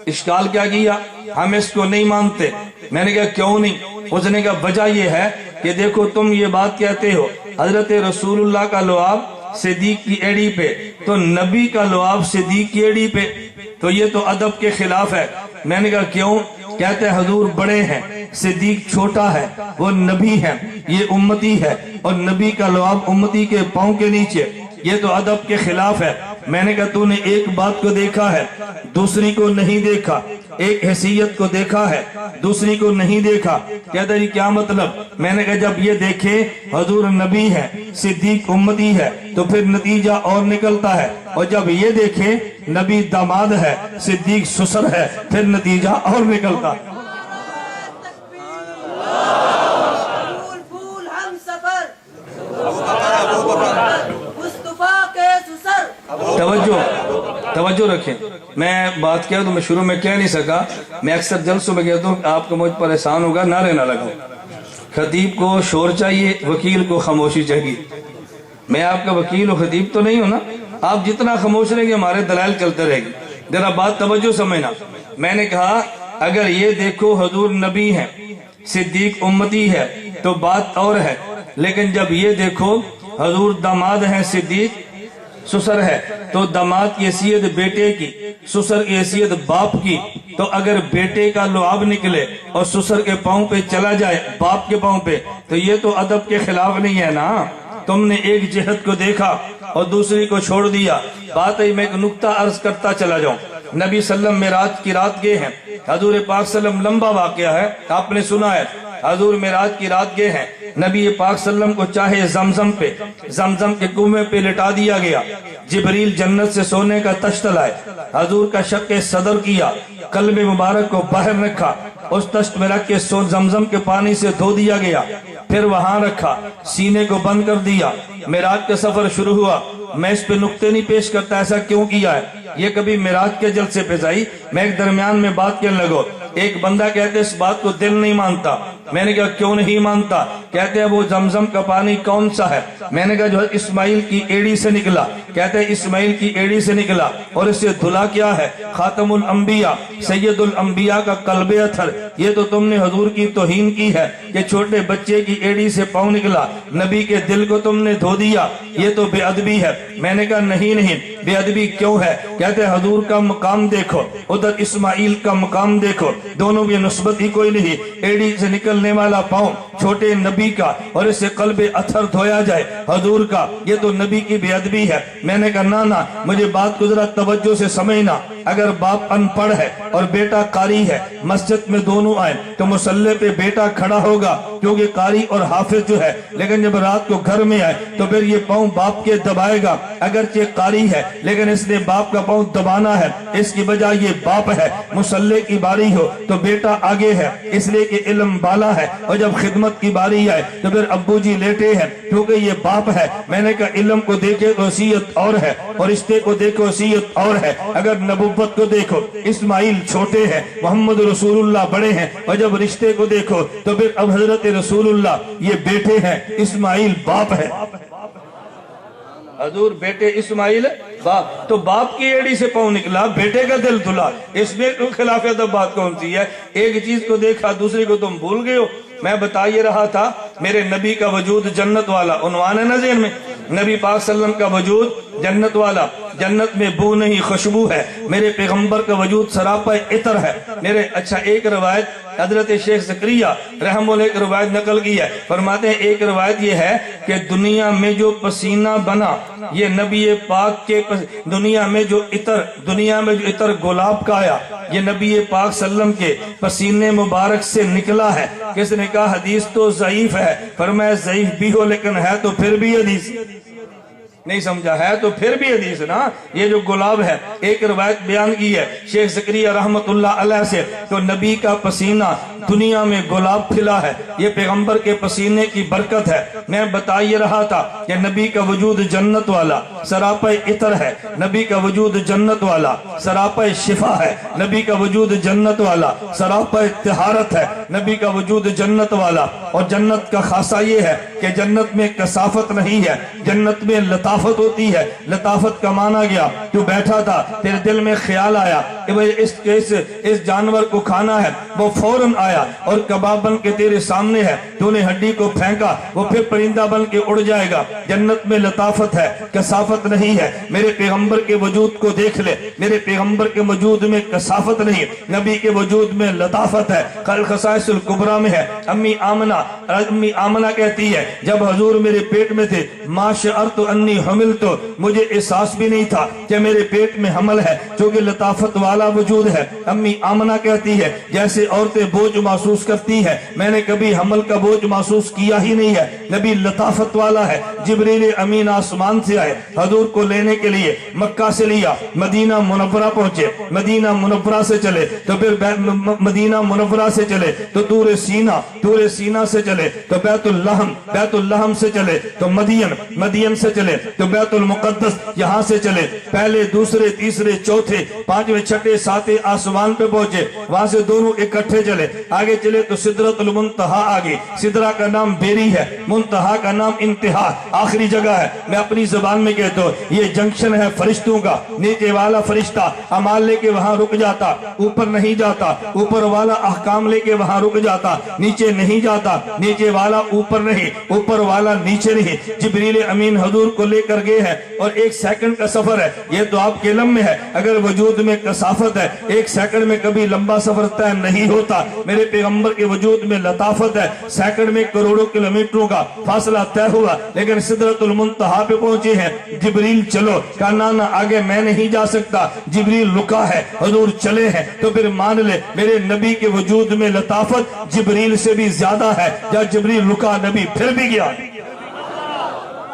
اشکال کیا کیا؟ ہم اس کو نہیں مانتے. میں نے کہا کیوں نہیں؟ اس نے کہا وجہ یہ ہے کہ دیکھو تم یہ بات کہتے ہو حضرت رسول اللہ کا لعاب صدیق کی ایڑی پہ، تو نبی کا لعاب صدیق کی ایڑی پہ، تو یہ تو ادب کے خلاف ہے. میں نے کہا کیوں؟ کہتے حضور بڑے ہیں، صدیق چھوٹا ہے، وہ نبی ہے، یہ امتی ہے، اور نبی کا لعاب امتی کے پاؤں کے نیچے، یہ تو ادب کے خلاف ہے. میں نے کہا تو نے ایک بات کو دیکھا ہے دوسری کو نہیں دیکھا، ایک حیثیت کو دیکھا ہے دوسری کو نہیں دیکھا. کہتا جی کیا مطلب؟ میں نے کہا جب یہ دیکھے حضور نبی ہے صدیق امتی ہے تو پھر نتیجہ اور نکلتا ہے، اور جب یہ دیکھے نبی داماد ہے صدیق سسر ہے پھر نتیجہ اور نکلتا. توجہ رکھیں. میں بات کیا تو میں شروع میں کہہ نہیں سکا. میں اکثر جلسوں میں کہتا ہوں آپ کو مجھ پر احسان ہوگا نعرے نہ لگاؤ. خطیب کو شور چاہیے، وکیل کو خاموشی چاہیے. میں آپ کا وکیل و خطیب تو نہیں ہوں نا. آپ جتنا خاموش رہیں گے ہمارے دلائل چلتے رہے گی. ذرا بات توجہ سمجھنا. میں نے کہا اگر یہ دیکھو حضور نبی ہے صدیق امتی ہے تو بات اور ہے، لیکن جب یہ دیکھو حضور داماد ہے صدیق سسر ہے تو داماد کی حیثیت بیٹے کی، سسر کی حیثیت باپ کی، تو اگر بیٹے کا لعاب نکلے اور سسر کے پاؤں پہ چلا جائے باپ کے پاؤں پہ تو یہ تو ادب کے خلاف نہیں ہے نا. تم نے ایک جہت کو دیکھا اور دوسری کو چھوڑ دیا. بات ہے میں ایک نکتہ عرض کرتا چلا جاؤں. نبی صلی اللہ علیہ وسلم معراج کی رات گئے ہیں. حضور پاک صلی اللہ علیہ وسلم لمبا واقعہ ہے، آپ نے سنا ہے. حضور معراج کی رات گئے ہیں، نبی پاک صلی اللہ علیہ وسلم کو چاہے زمزم کے کنویں پہ لٹا دیا گیا. جبریل جنت سے سونے کا تشت لائے، حضور کا شق صدر کیا، قلب مبارک کو باہر رکھا، اس تشت میں رکھ کے زمزم کے پانی سے دھو دیا گیا، پھر وہاں رکھا، سینے کو بند کر دیا. معراج کا سفر شروع ہوا. میں اس پہ نقطے نہیں پیش کرتا ایسا کیوں کیا ہے، یہ کبھی معراج کے جلسے پہ جائی. میں ایک درمیان میں بات کرنے لگو. ایک بندہ کہتے اس بات کو دل نہیں مانتا. میں نے کہا کیوں نہیں مانتا؟ کہتے ہیں وہ زمزم کا پانی کون سا ہے؟ میں نے کہا جو اسماعیل کی ایڑی سے نکلا. کہتے ہیں اسماعیل کی ایڑی سے نکلا. اور اس سے دھلا کیا ہے؟ خاتم الانبیاء سید الانبیاء کا قلب اطہر. یہ تو تم نے حضور کی توہین کی ہے کہ چھوٹے بچے کی ایڑی سے پاؤں نکلا، نبی کے دل کو تم نے دھو دیا، یہ تو بے ادبی ہے. میں نے کہا نہیں، بے ادبی کیوں ہے؟ کہتے ہیں حضور کا مقام دیکھو، ادھر اسماعیل کا مقام دیکھو، دونوں بھی نسبت ہی کوئی نہیں. ایڑی سے نکلنے والا پاؤں چھوٹے نبی کا اور اس سے قلب اطہر دھویا جائے حضور کا، یہ تو نبی کی بے ادبی ہے. میں نے کہا نہ، مجھے بات کو ذرا توجہ سے سمجھنا. اگر باپ ان پڑھ ہے اور بیٹا قاری ہے، مسجد میں دونوں دونوں آئے تو مصلی پہ بیٹا کھڑا ہوگا کیونکہ قاری اور حافظ جو ہے، لیکن جب رات کو گھر میں آئے تو پھر یہ پاؤں باپ کے دبائے گا، اگرچہ قاری ہے لیکن اس نے باپ کا پاؤں دبانا ہے، اس کی وجہ یہ باپ ہے۔ مصلی کی باری ہو تو بیٹا آگے ہے اس لیے کہ علم بالا ہے، اور جب خدمت کی باری آئے تو پھر ابو جی لیٹے ہیں کیونکہ یہ باپ ہے۔ میں نے کہا علم کو دیکھے تو وصیت اور ہے، اور رشتے کو دیکھو وصیت اور ہے۔ اگر نبوت کو دیکھو اسماعیل چھوٹے ہیں، محمد رسول اللہ بڑے ہیں، اور جب رشتے کو دیکھو تو پھر اب حضرت رسول اللہ یہ بیٹے ہیں، اسماعیل باپ ہے۔ حضور بیٹے اسماعیل باپ، تو باپ کی ایڑی سے پاؤں نکلا، بیٹے کا دل دھلا، اس میں خلاف ادب بات کون سی ہے؟ ایک چیز کو دیکھا دوسری کو تم بھول گئے ہو۔ میں بتا یہ رہا تھا میرے نبی کا وجود جنت والا، عنوان ہے نا ذہن میں، نبی پاک صلی اللہ علیہ وسلم کا وجود جنت والا، جنت میں بو نہیں خوشبو ہے، میرے پیغمبر کا وجود سراپا عطر ہے میرے۔ اچھا ایک روایت حضرت شیخ زکریا رحمہ اللہ ایک روایت نقل کی ہے، فرماتے ہیں ایک روایت یہ ہے کہ دنیا میں جو پسینہ بنا یہ نبی پاک کے دنیا میں جو عطر گلاب کا آیا یہ نبی پاک صلی اللہ علیہ وسلم کے پسینے مبارک سے نکلا ہے۔ کس نے کہا حدیث تو ضعیف ہے، فرمایا ضعیف بھی ہو لیکن ہے تو پھر بھی حدیث، نہیں سمجھا، ہے تو پھر بھی حدیث نا۔ یہ جو گلاب ہے ایک روایت بیان کی ہے شیخ زکریا رحمت اللہ علیہ سے، تو نبی کا پسینہ دنیا میں گلاب کھلا ہے، یہ پیغمبر کے پسینے کی برکت ہے۔ میں بتا یہ رہا تھا کہ نبی کا وجود جنت والا سراپا عطر ہے، نبی کا وجود جنت والا سراپا شفا ہے، نبی کا وجود جنت والا سراپا طہارت ہے، نبی کا وجود جنت والا۔ اور جنت کا خاصہ یہ ہے کہ جنت میں کثافت نہیں ہے، جنت میں لطافت ہوتی ہے۔ لطافت کا معنی گیا تو بیٹھا تھا تیرے دل میں خیال آیا کہ اس جانور کو کھانا ہے، وہ فوراً آیا اور کباب بن کے تیرے سامنے ہے، تو نے ہڈی کو پھینکا وہ پھر پرندہ بن کے اڑ جائے گا۔ جنت میں لطافت ہے، کثافت نہیں ہے۔ میرے پیغمبر کے وجود کو دیکھ لے، میرے پیغمبر کے وجود میں کثافت نہیں، نبی کے وجود میں لطافت ہے۔ خصائص الکبریٰ میں ہے، امی آمنہ کہتی ہے جب حضور میرے پیٹ میں تھے ما شعرت انی حملت، مجھے احساس بھی نہیں تھا کہ میرے پیٹ میں حمل ہے، چونکہ لطافت والا وجود ہے۔ امی آمنہ کہتی ہے جیسے عورتیں بوجھ محسوس کرتی ہے، میں نے کبھی حمل کا بوجھ محسوس کیا ہی نہیں ہے۔ نبی لطافت والا ہے۔ جبریل امین آسمان سے آئے، حضور کو لینے کے لیے مکہ سے لیا، مدینہ منورہ پہنچے، مدینہ منورہ سے چلے تو پھر مدینہ منورہ سے چلے تو طور سینہ سے چلے تو بیت الحم سے چلے تو مدین سے چلے تو بیت المقدس، یہاں سے چلے پہلے دوسرے تیسرے چوتھے پانچویں چھٹے ساتویں آسمان پہ پہنچے، وہاں سے دونوں اکٹھے چلے، آگے چلے تو سدرۃ المنتہا آگے، سدرہ کا نام بیری ہے، منتہا کا نام انتہا، آخری جگہ ہے۔ میں اپنی زبان میں کہتا ہوں یہ جنکشن ہے فرشتوں کا، نیچے والا فرشتہ اعمال لے کے وہاں رک جاتا، اوپر نہیں جاتا، اوپر والا احکام لے کے وہاں رک جاتا، نیچے نہیں جاتا، نیچے والا اوپر نہیں، اوپر والا نیچے نہیں۔ جبریل امین حضور کو لے کر گئے ہیں اور 1 سیکنڈ کا سفر ہے، یہ تو آپ کے علم میں ہے۔ اگر وجود میں کثافت ہے 1 سیکنڈ میں کبھی لمبا سفر طے نہیں ہوتا، میرے پیغمبر کے وجود میں لطافت ہے، سیکنڈ میں کروڑوں کلومیٹروں کا فاصلہ طے ہوا، لیکن سدرۃ المنتہا پہ پہنچے ہیں۔ جبریل چلو، کہا نا آگے میں نہیں جا سکتا، جبریل رکا ہے، حضور چلے ہیں، تو پھر مان لے میرے نبی کے وجود میں لطافت جبریل سے بھی زیادہ ہے۔ جب جبریل رکا نبی پھر بھی گیا۔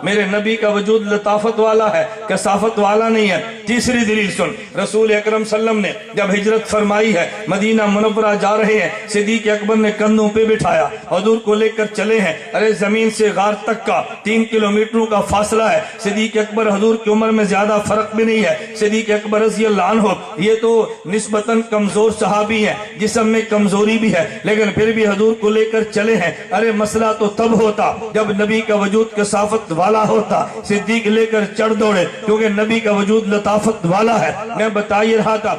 میرے نبی کا وجود لطافت والا ہے، کثافت والا نہیں ہے۔ تیسری دلیل سن، رسول اکرم صلی اللہ علیہ وسلم نے جب ہجرت فرمائی ہے، مدینہ منورہ جا رہے ہیں، صدیق اکبر نے کندھوں پہ بٹھایا، حضور کو لے کر چلے ہیں۔ ارے زمین سے غار تک کا 3 کلومیٹروں کا فاصلہ ہے۔ صدیق اکبر حضور کی عمر میں زیادہ فرق بھی نہیں ہے۔ صدیق اکبر رضی اللہ عنہ یہ تو نسبتاً کمزور صحابی ہیں، جسم میں کمزوری بھی ہے، لیکن پھر بھی حضور کو لے کر چلے ہیں۔ ارے مسئلہ تو تب ہوتا جب نبی کا وجود کثافت والا ہوتا، صدیق لے کر چڑھ دوڑے، کیونکہ نبی کا وجود لطافت والا ہے۔ میں بتا یہ رہا تھا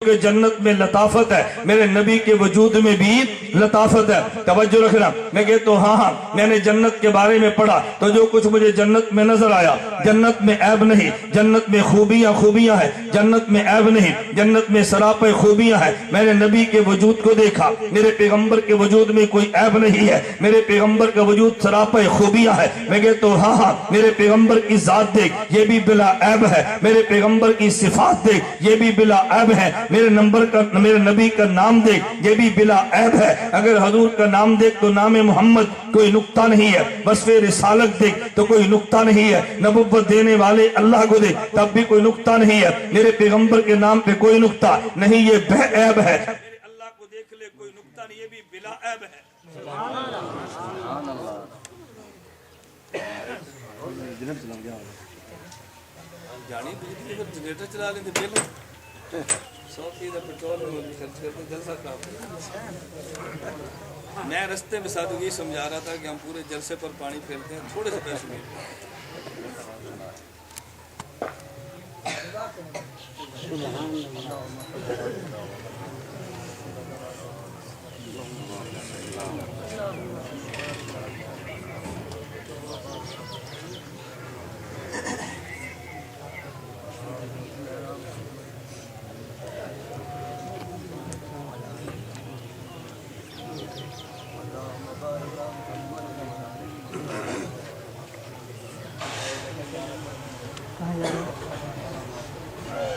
کہ جنت میں لطافت ہے، میرے نبی کے وجود میں بھی لطافت ہے۔ توجہ رکھنا، میں کہتا ہوں ہاں میں نے جنت کے بارے میں پڑھا تو جو کچھ مجھے جنت میں نظر آیا، جنت میں عیب نہیں، جنت میں خوبیاں ہیں، جنت میں عیب نہیں، جنت میں سراپے خوبیاں ہیں۔ میں نے نبی کے وجود کو دیکھا، میرے پیغمبر کے وجود میں کوئی عیب نہیں ہے، میرے پیغمبر کا وجود سراپے خوبیاں ہے۔ میں کہتا ہوں ہاں میرے پیغمبر کی ذات دیکھ، یہ بھی بلا عیب ہے، میرے پیغمبر کی صفات دیکھ، یہ بھی بلا عیب ہے۔ میرے نبی کا نام دیکھ یہ بھی بلا عیب ہے. اگر حضور کا نام دیکھ تو نام محمد کوئی نقطہ نہیں ہے. وصف رسالت دیکھ تو کوئی نقطہ نہیں ہے. نبوت دینے والے اللہ کو دیکھ تب بھی کوئی نقطہ نہیں ہے. میرے پیغمبر کے نام پہ کوئی نقطہ نہیں, یہ بے عیب ہے. اللہ کو دیکھ لے کوئی نقطہ نہیں, یہ بھی بلا عیب ہے. جانی جنریٹر چلا لیں بل 100 پیٹرول خرچ کرتے جلسہ کام. میں رستے میں سادگی سمجھا رہا تھا کہ ہم پورے جلسے پر پانی پھیلتے ہیں, تھوڑے سے پیسے میں.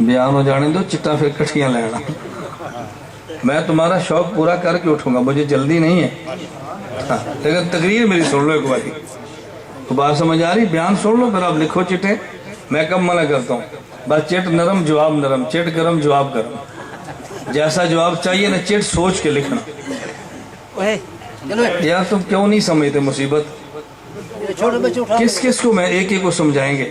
بیان ہو جانے دو, چٹا پھر کٹھیاں لینا. میں تمہارا شوق پورا کر کے اٹھوں گا, مجھے جلدی نہیں ہے. لیکن تقریر میری سن لو ایک باری, تو بات سمجھ آ رہی. بیان سن لو پھر آپ لکھو چٹے. میں کب منع کرتا ہوں, بس چٹ نرم جواب نرم, چٹ گرم جواب گرم. جیسا جواب چاہیے نا چٹ سوچ کے لکھنا. یار تم کیوں نہیں سمجھتے مصیبت, کس کس کو میں ایک ایک کو سمجھائیں گے.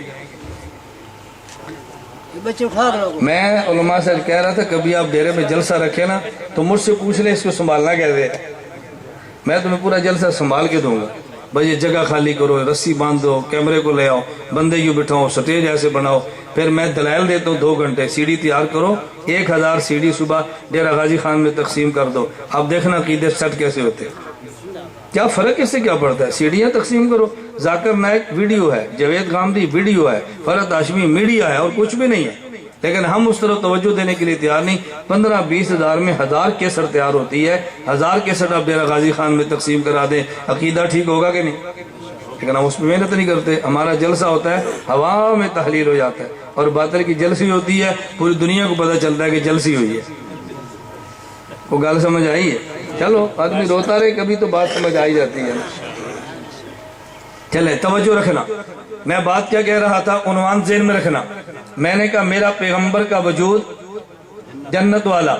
میں علماء سے کہہ رہا تھا کبھی آپ ڈیرے میں جلسہ رکھے نا تو مجھ سے پوچھ لیں اس کو سنبھالنا کیسے ہے. میں تمہیں پورا جلسہ سنبھال کے دوں گا. بھائی یہ جگہ خالی کرو, رسی باندھو, کیمرے کو لے آؤ, بندے کیوں بٹھاؤ, سٹیج ایسے بناؤ. پھر میں دلائل دیتا ہوں 2 گھنٹے, سی ڈی تیار کرو, 1000 سی ڈی صبح ڈیرہ غازی خان میں تقسیم کر دو. اب دیکھنا عقیدے سٹ کیسے ہوتے. کیا فرق اس سے کیا پڑتا ہے. سیڑھیاں تقسیم کرو. ذاکر نائک ویڈیو ہے, جاوید غامدی ویڈیو ہے, فرحت ہاشمی میڈیا ہے, اور کچھ بھی نہیں ہے. لیکن ہم اس طرح توجہ دینے کے لیے تیار نہیں. 15-20 ہزار میں 1000 کیسٹ تیار ہوتی ہے. 1000 کیسٹ آپ ڈیرہ غازی خان میں تقسیم کرا دیں, عقیدہ ٹھیک ہوگا کہ نہیں. لیکن ہم اس پہ محنت نہیں کرتے. ہمارا جلسہ ہوتا ہے ہوا میں تحلیل ہو جاتا ہے, اور باطل کی جلسی ہوتی ہے پوری دنیا کو پتہ چلتا ہے کہ جلسی ہوئی ہے. وہ گل سمجھ آئی ہے. چلو آدمی روتا رہے کبھی تو بات سمجھ آئی جاتی ہے. چلے توجہ رکھنا. میں بات کیا کہہ رہا تھا, عنوان ذہن میں رکھنا. میں نے کہا میرا پیغمبر کا وجود جنت والا,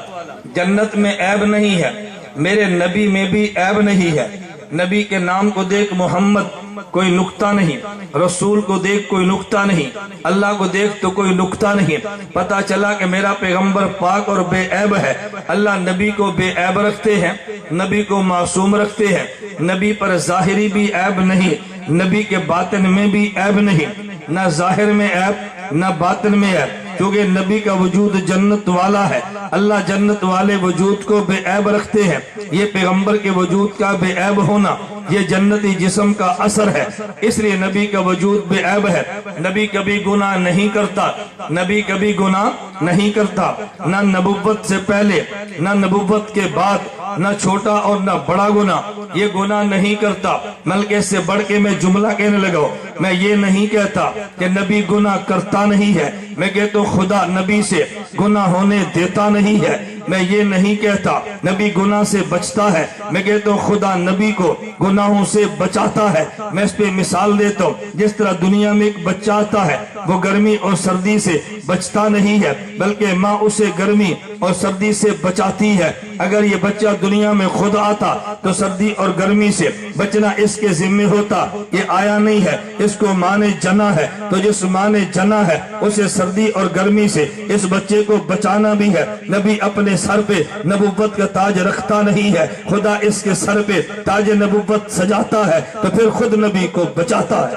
جنت میں عیب نہیں ہے, میرے نبی میں بھی عیب نہیں ہے. نبی کے نام کو دیکھ محمد کوئی نقطہ نہیں, رسول کو دیکھ کوئی نقطہ نہیں, اللہ کو دیکھ تو کوئی نقطہ نہیں. پتا چلا کہ میرا پیغمبر پاک اور بے عیب ہے. اللہ نبی کو بے عیب رکھتے ہیں, نبی کو معصوم رکھتے ہیں. نبی پر ظاہری بھی عیب نہیں, نبی کے باطن میں بھی عیب نہیں. نہ ظاہر میں عیب نہ باطن میں عیب, کیونکہ نبی کا وجود جنت والا ہے. اللہ جنت والے وجود کو بے عیب رکھتے ہیں. یہ پیغمبر کے وجود کا بے عیب ہونا یہ جنتی جسم کا اثر ہے, اس لیے نبی کا وجود بے عیب ہے. نبی کبھی گناہ نہیں کرتا, نبی کبھی گناہ نہیں کرتا, نہ نبوت سے پہلے نہ نبوت کے بعد, نہ چھوٹا اور نہ بڑا گناہ یہ گناہ نہیں کرتا. بلکہ اس سے بڑھ کے میں جملہ کہنے لگا, میں یہ نہیں کہتا کہ نبی گناہ کرتا نہیں ہے, میں کہتا ہوں خدا نبی سے گناہ ہونے دیتا نہیں ہے. میں یہ نہیں کہتا نبی گناہ سے بچتا ہے, میں کہتا ہوں خدا نبی کو گناہوں سے بچاتا ہے. میں اس پہ مثال دیتا ہوں, جس طرح دنیا میں ایک بچہ آتا ہے وہ گرمی اور سردی سے بچتا نہیں ہے, بلکہ ماں اسے گرمی اور سردی سے بچاتی ہے. اگر یہ بچہ دنیا میں خود آتا تو سردی اور گرمی سے بچنا اس کے ذمہ ہوتا, یہ آیا نہیں ہے, اس کو ماں نے جنا ہے. تو جس ماں نے جنا ہے اسے سردی اور گرمی سے اس بچے کو بچانا بھی ہے. نبی اپنے سر پہ نبوت کا تاج رکھتا نہیں ہے, خدا اس کے سر پہ تاج نبوت سجاتا ہے تو پھر خود نبی کو بچاتا ہے.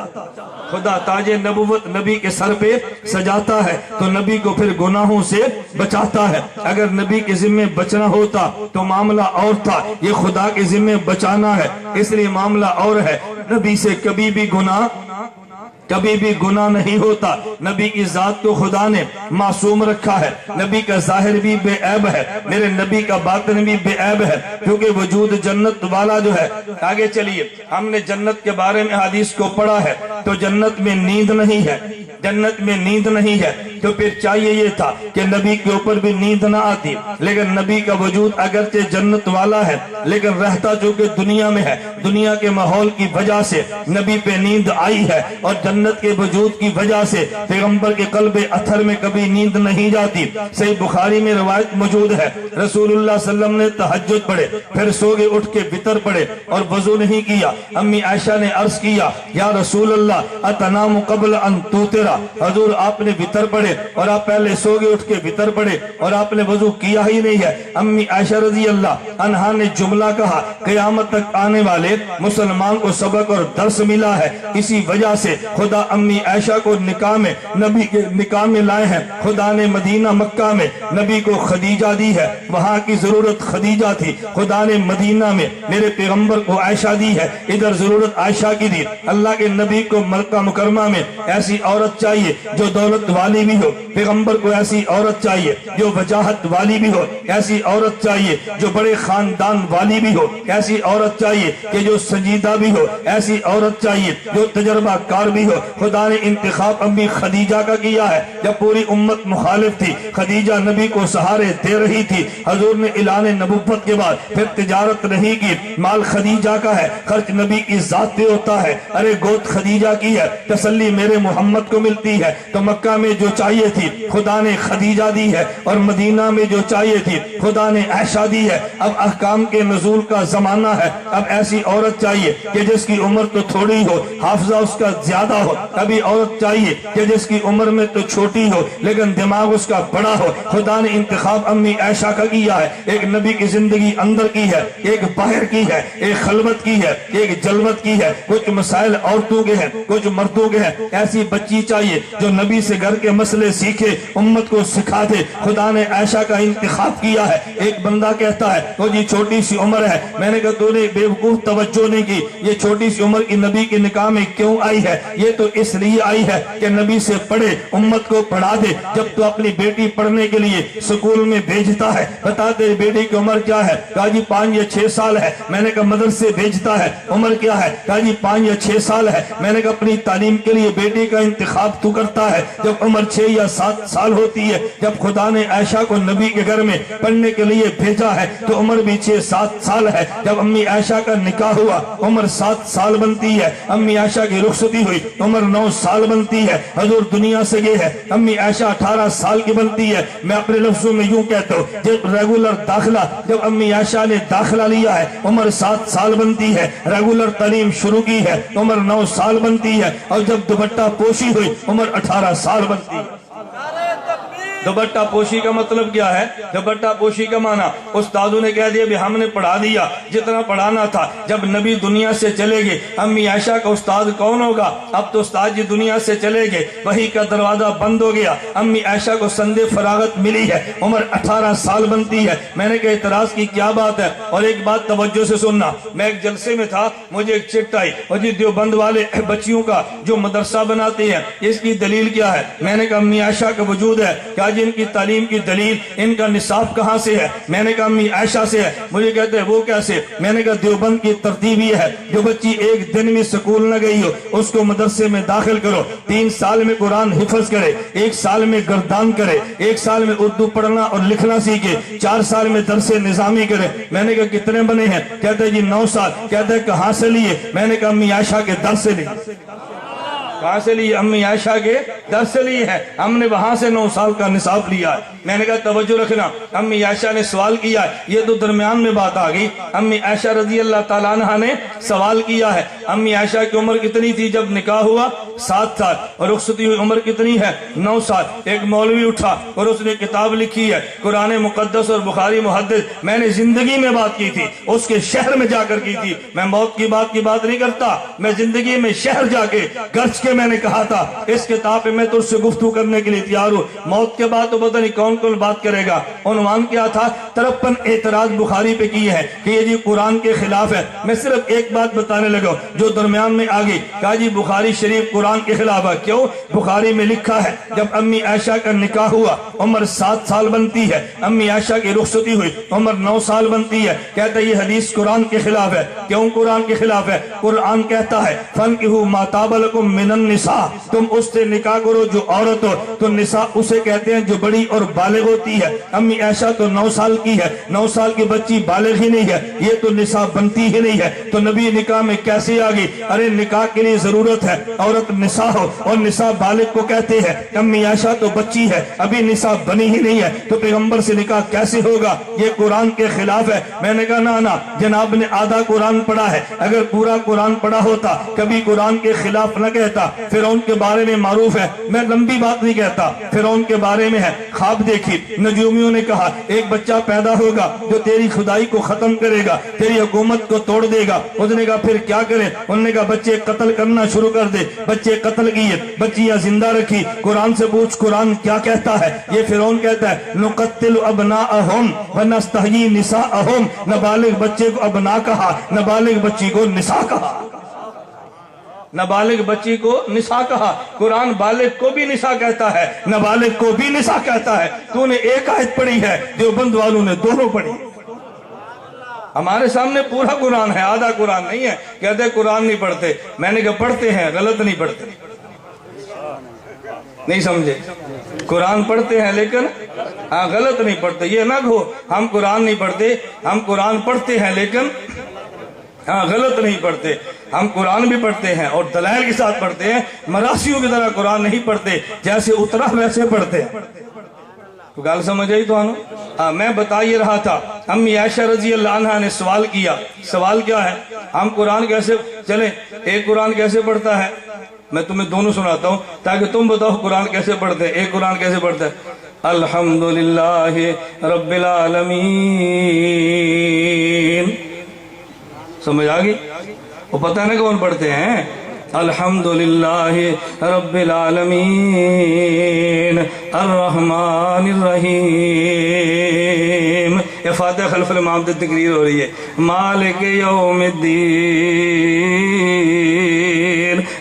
خدا تاج نبوت نبی کے سر پہ سجاتا ہے تو نبی کو پھر گناہوں سے بچاتا ہے. اگر نبی کے ذمہ بچنا ہوتا تو معاملہ اور تھا, یہ خدا کے ذمہ بچانا ہے اس لیے معاملہ اور ہے. نبی سے کبھی بھی گناہ کبھی بھی گناہ نہیں ہوتا۔ نبی کی ذات کو خدا نے معصوم رکھا ہے، نبی کا ظاہر بھی بے عیب ہے، میرے نبی کا باطن بھی بے عیب ہے، کیونکہ وجود جنت والا جو ہے۔ آگے چلیے، ہم نے جنت کے بارے میں حدیث کو پڑھا ہے، تو جنت میں نیند نہیں ہے، جنت میں نیند نہیں ہے، تو پھر چاہیے یہ تھا کہ نبی کے اوپر بھی نیند نہ آتی، لیکن نبی کا وجود اگرچہ جنت والا ہے لیکن رہتا جو کہ دنیا میں ہے، دنیا کے ماحول کی وجہ سے نبی پہ نیند آئی ہے، اور جنت کے وجود کی وجہ سے پیغمبر کے قلب اثر میں کبھی نیند نہیں جاتی۔ صحیح بخاری میں روایت موجود ہے، رسول اللہ صلی اللہ علیہ وسلم نے تہجد پڑھے، پھر سو گئے، اٹھ کے وطر پڑھے اور وضو نہیں کیا۔ امی عائشہ نے عرض کیا، یا رسول اللہ اتنام قبل ان توترا، حضور آپ نے وطر پڑھے اور آپ پہلے سو گئے، اٹھ کے وطر پڑھے اور آپ نے وضو کیا ہی نہیں ہے۔ امی عائشہ رضی اللہ عنہا نے جملہ کہا، قیامت تک آنے والے مسلمان کو سبق اور درس ملا ہے، اسی وجہ سے خدا امی عائشہ کو نکاح میں، نبی کے نکاح میں لائے ہیں۔ خدا نے مدینہ مکہ میں نبی کو خدیجہ دی ہے، وہاں کی ضرورت خدیجہ تھی، خدا نے مدینہ میں میرے پیغمبر کو عائشہ دی ہے، ادھر ضرورت عائشہ کی دی۔ اللہ کے نبی کو مکہ مکرمہ میں ایسی عورت چاہیے جو دولت والی بھی ہو، پیغمبر کو ایسی عورت چاہیے جو وجاہت والی بھی ہو، ایسی عورت چاہیے جو بڑے خاندان والی بھی ہو، ایسی عورت چاہیے کہ جو سنجیدہ بھی ہو، ایسی عورت چاہیے جو تجربہ کار بھی ہو۔ خدا نے انتخاب امی خدیجہ کا کیا ہے، جب پوری امت مخالف تھی، خدیجہ نبی کو سہارے دے رہی تھی۔ حضور نے اعلان نبوت کے بعد پھر تجارت نہیں کی، مال خدیجہ کا ہے، خرچ نبی کی ذات پہ ہوتا ہے۔ ارے گوت خدیجہ کی ہے، تسلی میرے محمد کو ملتی ہے۔ تو مکہ میں جو چاہیے تھی خدا نے خدیجہ دی ہے، اور مدینہ میں جو چاہیے تھی خدا نے عائشہ دی ہے۔ اب احکام کے نزول کا زمانہ ہے، اب ایسی عورت چاہیے کہ جس کی عمر تو تھوڑی ہو، حافظہ اس کا زیادہ ہو۔ ابھی عورت چاہیے کہ جس کی عمر میں تو چھوٹی ہو لیکن دماغ اس کا بڑا ہو۔ خدا نے انتخاب امی عائشہ کا کیا ہے، ایک نبی کی زندگی اندر کی ہے، ایک باہر کی ہے، ایک خلوت کی ہے، ایک جلوت کی ہے۔ کچھ مسائل عورتوں کے ہیں، کچھ مردوں کے ہیں۔ ایسی بچی چاہیے جو نبی سے گھر کے مسئلے سیکھے، امت کو سکھا دے۔ خدا نے عائشہ کا انتخاب کیا ہے۔ ایک بندہ کہتا ہے تو جی چھوٹی سی عمر ہے، میں نے کہا تو نے بیوقوف توجہ نہیں کی، یہ چھوٹی سی عمر کی نبی کے نکاح میں کیوں آئی ہے؟ یہ تو اس لیے آئی ہے کہ نبی سے پڑھے، امت کو پڑھا دے۔ جب تو اپنی بیٹی پڑھنے کے لیے سکول میں بھیجتا ہے، بتا تیری بیٹی کی عمر کیا ہے؟ کہا جی 5 یا 6 سال ہے۔ میں نے کہا مدرسے بھیجتا ہے، عمر کیا ہے؟ کہا جی 5 یا 6 سال ہے۔ میں نے کہا اپنی تعلیم کے لیے بیٹی کا انتخاب تو کرتا ہے جب عمر 6 یا 7 سال ہوتی ہے۔ جب خدا نے عائشہ کو نبی کے گھر میں پڑھنے کے لیے بھیجا ہے تو عمر بھی 6-7 سال ہے۔ جب امی عائشہ کا نکاح ہوا عمر 7 سال بنتی ہے، امی عائشہ کی رخصتی ہوئی عمر 9 سال بنتی ہے۔ حضور دنیا سے گئے ہے، امی عائشہ 18 سال کی بنتی ہے۔ میں اپنے لفظوں میں یوں کہتا ہوں، جب ریگولر داخلہ جب امی عائشہ نے داخلہ لیا ہے عمر 7 سال بنتی ہے۔ ریگولر تعلیم شروع کی ہے عمر 9 سال بنتی ہے، اور جب دوپٹہ پوشی ہوئی عمر 18 سال بنتی ہے۔ دوپٹہ پوشی کا مطلب کیا ہے؟ دوپٹہ پوشی کا معنی استادوں نے کہہ دیا بھی ہم نے پڑھا دیا جتنا پڑھانا تھا۔ جب نبی دنیا سے چلے گئے امی عائشہ کا استاد کون ہوگا؟ اب تو استاد جی دنیا سے چلے گئے، وحی کا دروازہ بند ہو گیا۔ امی عائشہ کو سند فراغت ملی ہے، عمر 18 سال بنتی ہے۔ میں نے کہا اعتراض کی کیا بات ہے؟ اور ایک بات توجہ سے سننا، میں ایک جلسے میں تھا، مجھے ایک چٹ آئی، اور جی دیوبند والے بچیوں کا جو مدرسہ بناتے ہیں اس کی دلیل کیا ہے؟ میں نے کہا امی عائشہ کا وجود ہے۔ کیا جن کی تعلیم کی دلیل ان کا نصاب کہاں سے ہے؟ میں نے کہا امی عائشہ سے ہے۔ مجھے کہتے ہیں وہ کیسے؟ میں نے کہا دیوبند کی ترتیب یہ ہے، جو بچی ایک دن میں سکول نہ گئی ہو اس کو مدرسے میں داخل کرو، 3 سال میں قرآن حفظ کرے، 1 سال میں گردان کرے، 1 سال میں اردو پڑھنا اور لکھنا سیکھے، 4 سال میں درس نظامی کرے۔ میں نے کہا کتنے بنے ہیں؟ کہتے ہیں جی 9 سال۔ کہتے ہیں کہاں سے لیے؟ میں نے کہا امی عائشہ کے در سے لیے۔ کہاں سے لیے؟ امی عائشہ کے در سے لیے ہیں، ہم نے وہاں سے 9 سال کا نصاب لیا ہے۔ میں نے کہا توجہ رکھنا، امی عائشہ نے سوال کیا ہے، یہ تو درمیان میں بات آ گئی۔ امی عائشہ رضی اللہ تعالیٰ عنہ نے سوال کیا ہے، امی عائشہ کی عمر کتنی تھی جب نکاح ہوا؟ 7 سال، اور رخصتی ہوئی عمر کتنی ہے؟ 9 سال۔ ایک مولوی اٹھا اور اس نے کتاب لکھی ہے قرآن مقدس اور بخاری محدث، میں نے زندگی میں بات کی تھی، اس کے شہر میں جا کر کی تھی۔ میں موت کی بات نہیں کرتا، میں زندگی میں شہر جا کے گرج کے میں نے کہا تھا اس کتاب پہ میں تجھ سے گفتگو کرنے کے لیے تیار ہوں. موت کے بعد تو پتہ نہیں کون کون بات کرے گا. عنوان کیا تھا؟ 53 اعتراض بخاری پہ کی ہے کہ یہ جی قرآن کے خلاف ہے. میں صرف ایک بات بتانے لگا جو درمیان میں آگئی. کہا جی بخاری شریف قرآن کے خلاف ہے. کیوں؟ بخاری میں لکھا ہے جب امی عائشہ کا نکاح ہوا عمر 7 سال بنتی ہے, امی عائشہ کی رخصتی ہوئی عمر 9 سال بنتی ہے. کہتا ہے یہ حدیث قرآن کے خلاف ہے. کیوں قرآن کے خلاف ہے؟ قرآن کہتا ہے فَانْكِحُوا مَا طَابَ لَكُم مِّنَ النِّسَاءِ, تم اس سے نکاح کرو جو عورت ہو. تو نساء اسے کہتے ہیں جو بڑی اور بالغ ہوتی ہے. امی عائشہ تو 9 سال کی ہے, 9 سال کی بچی بالغ ہی نہیں ہے, یہ تو نساء بنتی ہی نہیں ہے. تو نبی نکاح میں کیسے آ گئی؟ ارے نکاح کے لیے ضرورت ہے عورت نساء ہو, اور نساء بالغ کو کہتے ہیں. امی عائشہ تو بچی ہے, ابھی نساء بنی ہی نہیں ہے, تو پیغمبر سے نکاح کیسے ہوگا؟ یہ قرآن کے خلاف ہے. میں نے کہا نا جناب نے آدھا قرآن پڑھا ہے, اگر پورا قرآن پڑھا ہوتا کبھی قرآن کے خلاف نہ کہتا. فرعون کے بارے میں معروف ہے, میں لمبی بات نہیں کہتا, فرعون کے بارے میں ہے. خواب دیکھی, نجومیوں نے کہا ایک بچہ پیدا ہوگا جو تیری خدائی کو ختم کرے گا, تیری حکومت کو توڑ دے گا. اس نے کہا پھر کیا کریں؟ انہوں نے کہا بچے قتل کرنا شروع کر دے. بچے قتل کیے, بچیاں زندہ رکھی. قرآن سے پوچھ قرآن کیا کہتا ہے؟ یہ فرعون کہتا ہے نقتل ابناءہم ونستحیی نساءہم. نابالغ بچے کو ابنا کہا, نابالغ بچی کو نساء کہا. نابالغ بچی کو نساء کہا. قرآن بالغ کو بھی نساء کہتا ہے, نابالغ کو بھی نساء کہتا ہے. تو نے ایک آیت پڑھی ہے, دیوبند والوں نے دونوں پڑھی. ہمارے سامنے پورا قرآن ہے, آدھا قرآن نہیں ہے. کہتے ہیں قرآن نہیں پڑھتے. میں نے کہا پڑھتے ہیں, غلط نہیں پڑھتے. نہیں سمجھے؟ قرآن پڑھتے ہیں لیکن غلط نہیں پڑھتے. یہ نہ کہو ہم قرآن نہیں پڑھتے, ہم قرآن پڑھتے ہیں لیکن غلط نہیں پڑھتے. ہم قرآن بھی پڑھتے ہیں اور دلائل کے ساتھ پڑھتے ہیں. مراسیوں کی طرح قرآن نہیں پڑھتے, جیسے اترا ویسے پڑھتے ہیں. تو گال سمجھ آئی تو میں بتا یہ رہا تھا. امی عائشہ رضی اللہ عنہ نے سوال کیا. سوال کیا ہے؟ ہم قرآن کیسے چلیں, ایک قرآن کیسے پڑھتا ہے؟ میں تمہیں دونوں سناتا ہوں تاکہ تم بتاؤ قرآن کیسے پڑھتے ہیں. ایک قرآن کیسے پڑھتا ہے؟ الحمدللہ رب العالمین. سمجھ آگئی؟ وہ پتہ ہے نا کون پڑھتے ہیں؟ الحمدللہ رب العالمین الرحمن الرحیم. یہ فاتحہ خلف الامام کی تقریر ہو رہی ہے. مالک یوم الدین,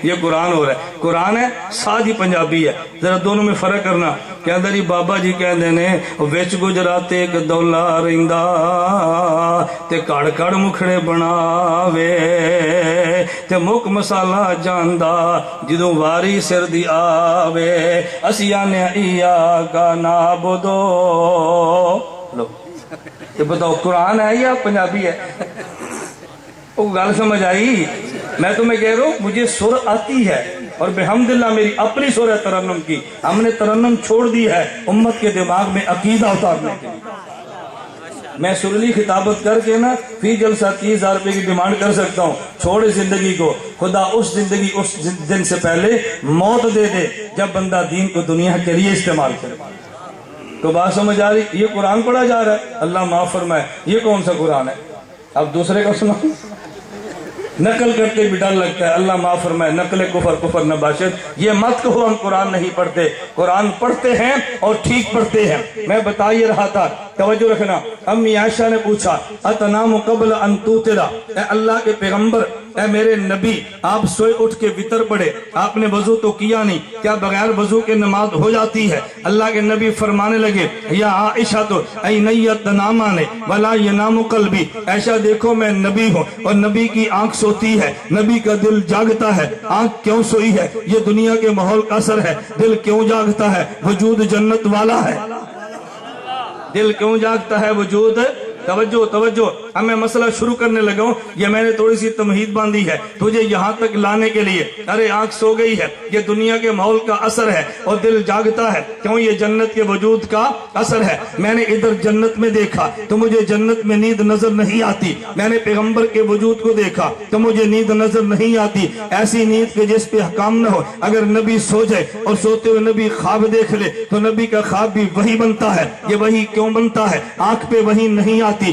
یہ قرآن ہو رہا ہے. قرآن ہے, سادی پنجابی ہے. ذرا دونوں میں فرق کرنا. کہندہ جی بابا جی کہندے نے وچ گجراتے ایک دولا رہندا تے کڑ کڑ مکھڑے بناوے تے مک مسالہ جاندا جدوں واری سر دی آوے. اسی آنے ایاکا نعبدو. لو یہ بتاؤ قرآن ہے یا پنجابی ہے؟ وہ گل سمجھ آئی؟ میں تمہیں کہہ رہا ہوں مجھے سر آتی ہے اور بحمدللہ میری اپنی سر ہے ترنم کی. ہم نے ترنم چھوڑ دی ہے امت کے دماغ میں عقیدہ اتارنے کے لیے. میں سرلی خطابت کر کے نا فی جلسہ 30,000 روپے کی ڈیمانڈ کر سکتا ہوں. چھوڑے زندگی کو, خدا اس زندگی اس دن سے پہلے موت دے دے جب بندہ دین کو دنیا کے لیے استعمال کرے. تو بات سمجھ آ رہی؟ یہ قرآن پڑھا جا رہا ہے, اللہ معاف فرمائے. یہ کون سا قرآن ہے؟ اب دوسرے کا سنا. نقل کرتے بھی ڈر لگتا ہے, اللہ معاف فرمائے. نقل کفر کفر نباشد. یہ مت کہو ہم قرآن نہیں پڑھتے. قرآن پڑھتے ہیں اور ٹھیک پڑھتے ہیں. میں بتا یہ رہا تھا, توجہ رکھنا. امی عائشہ نے پوچھا اتنام قبل ان توترا, اے اللہ کے پیغمبر, اے میرے نبی, آپ سوئے اٹھ کے وطر پڑھے, آپ نے وضو تو کیا نہیں, کیا بغیر وضو کے نماز ہو جاتی ہے؟ اللہ کے نبی فرمانے لگے یا عائشہ تو اینیت نامانے ولا ینام قلبی. عائشہ دیکھو میں نبی ہوں اور نبی کی آنکھ سوتی ہے, نبی کا دل جاگتا ہے. آنکھ کیوں سوئی ہے؟ یہ دنیا کے ماحول کا اثر ہے. دل کیوں جاگتا ہے؟ وجود جنت والا ہے. دل کیوں جاگتا ہے؟ وجود. توجہ توجہ. اب میں مسئلہ شروع کرنے لگا ہوں. یہ میں نے تھوڑی سی تمہید باندھی ہے تجھے یہاں تک لانے کے لیے. ارے آنکھ سو گئی ہے, یہ دنیا کے ماحول کا اثر ہے, اور دل جاگتا ہے. کیوں؟ یہ جنت کے وجود کا اثر ہے. میں نے ادھر جنت میں دیکھا تو مجھے جنت میں نیند نظر نہیں آتی. میں نے پیغمبر کے وجود کو دیکھا تو مجھے نیند نظر نہیں آتی. ایسی نیند کے جس پہ حکام نہ ہو. اگر نبی سو جائے اور سوتے ہوئے نبی خواب دیکھ لے تو نبی کا خواب بھی وہی بنتا ہے. یہ وہی کیوں بنتا ہے؟ آنکھ پہ وہی نہیں آتی,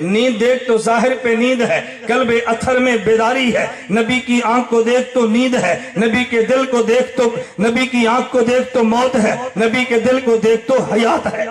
نیند دیکھ تو ظاہر پہ نیند ہے، قلب اتھر میں بیداری ہے، نبی کی آنکھ کو دیکھ تو نیند ہے، نبی کے دل کو دیکھ تو، نبی کی آنکھ کو دیکھ تو موت ہے، نبی کے دل کو دیکھ تو حیات ہے۔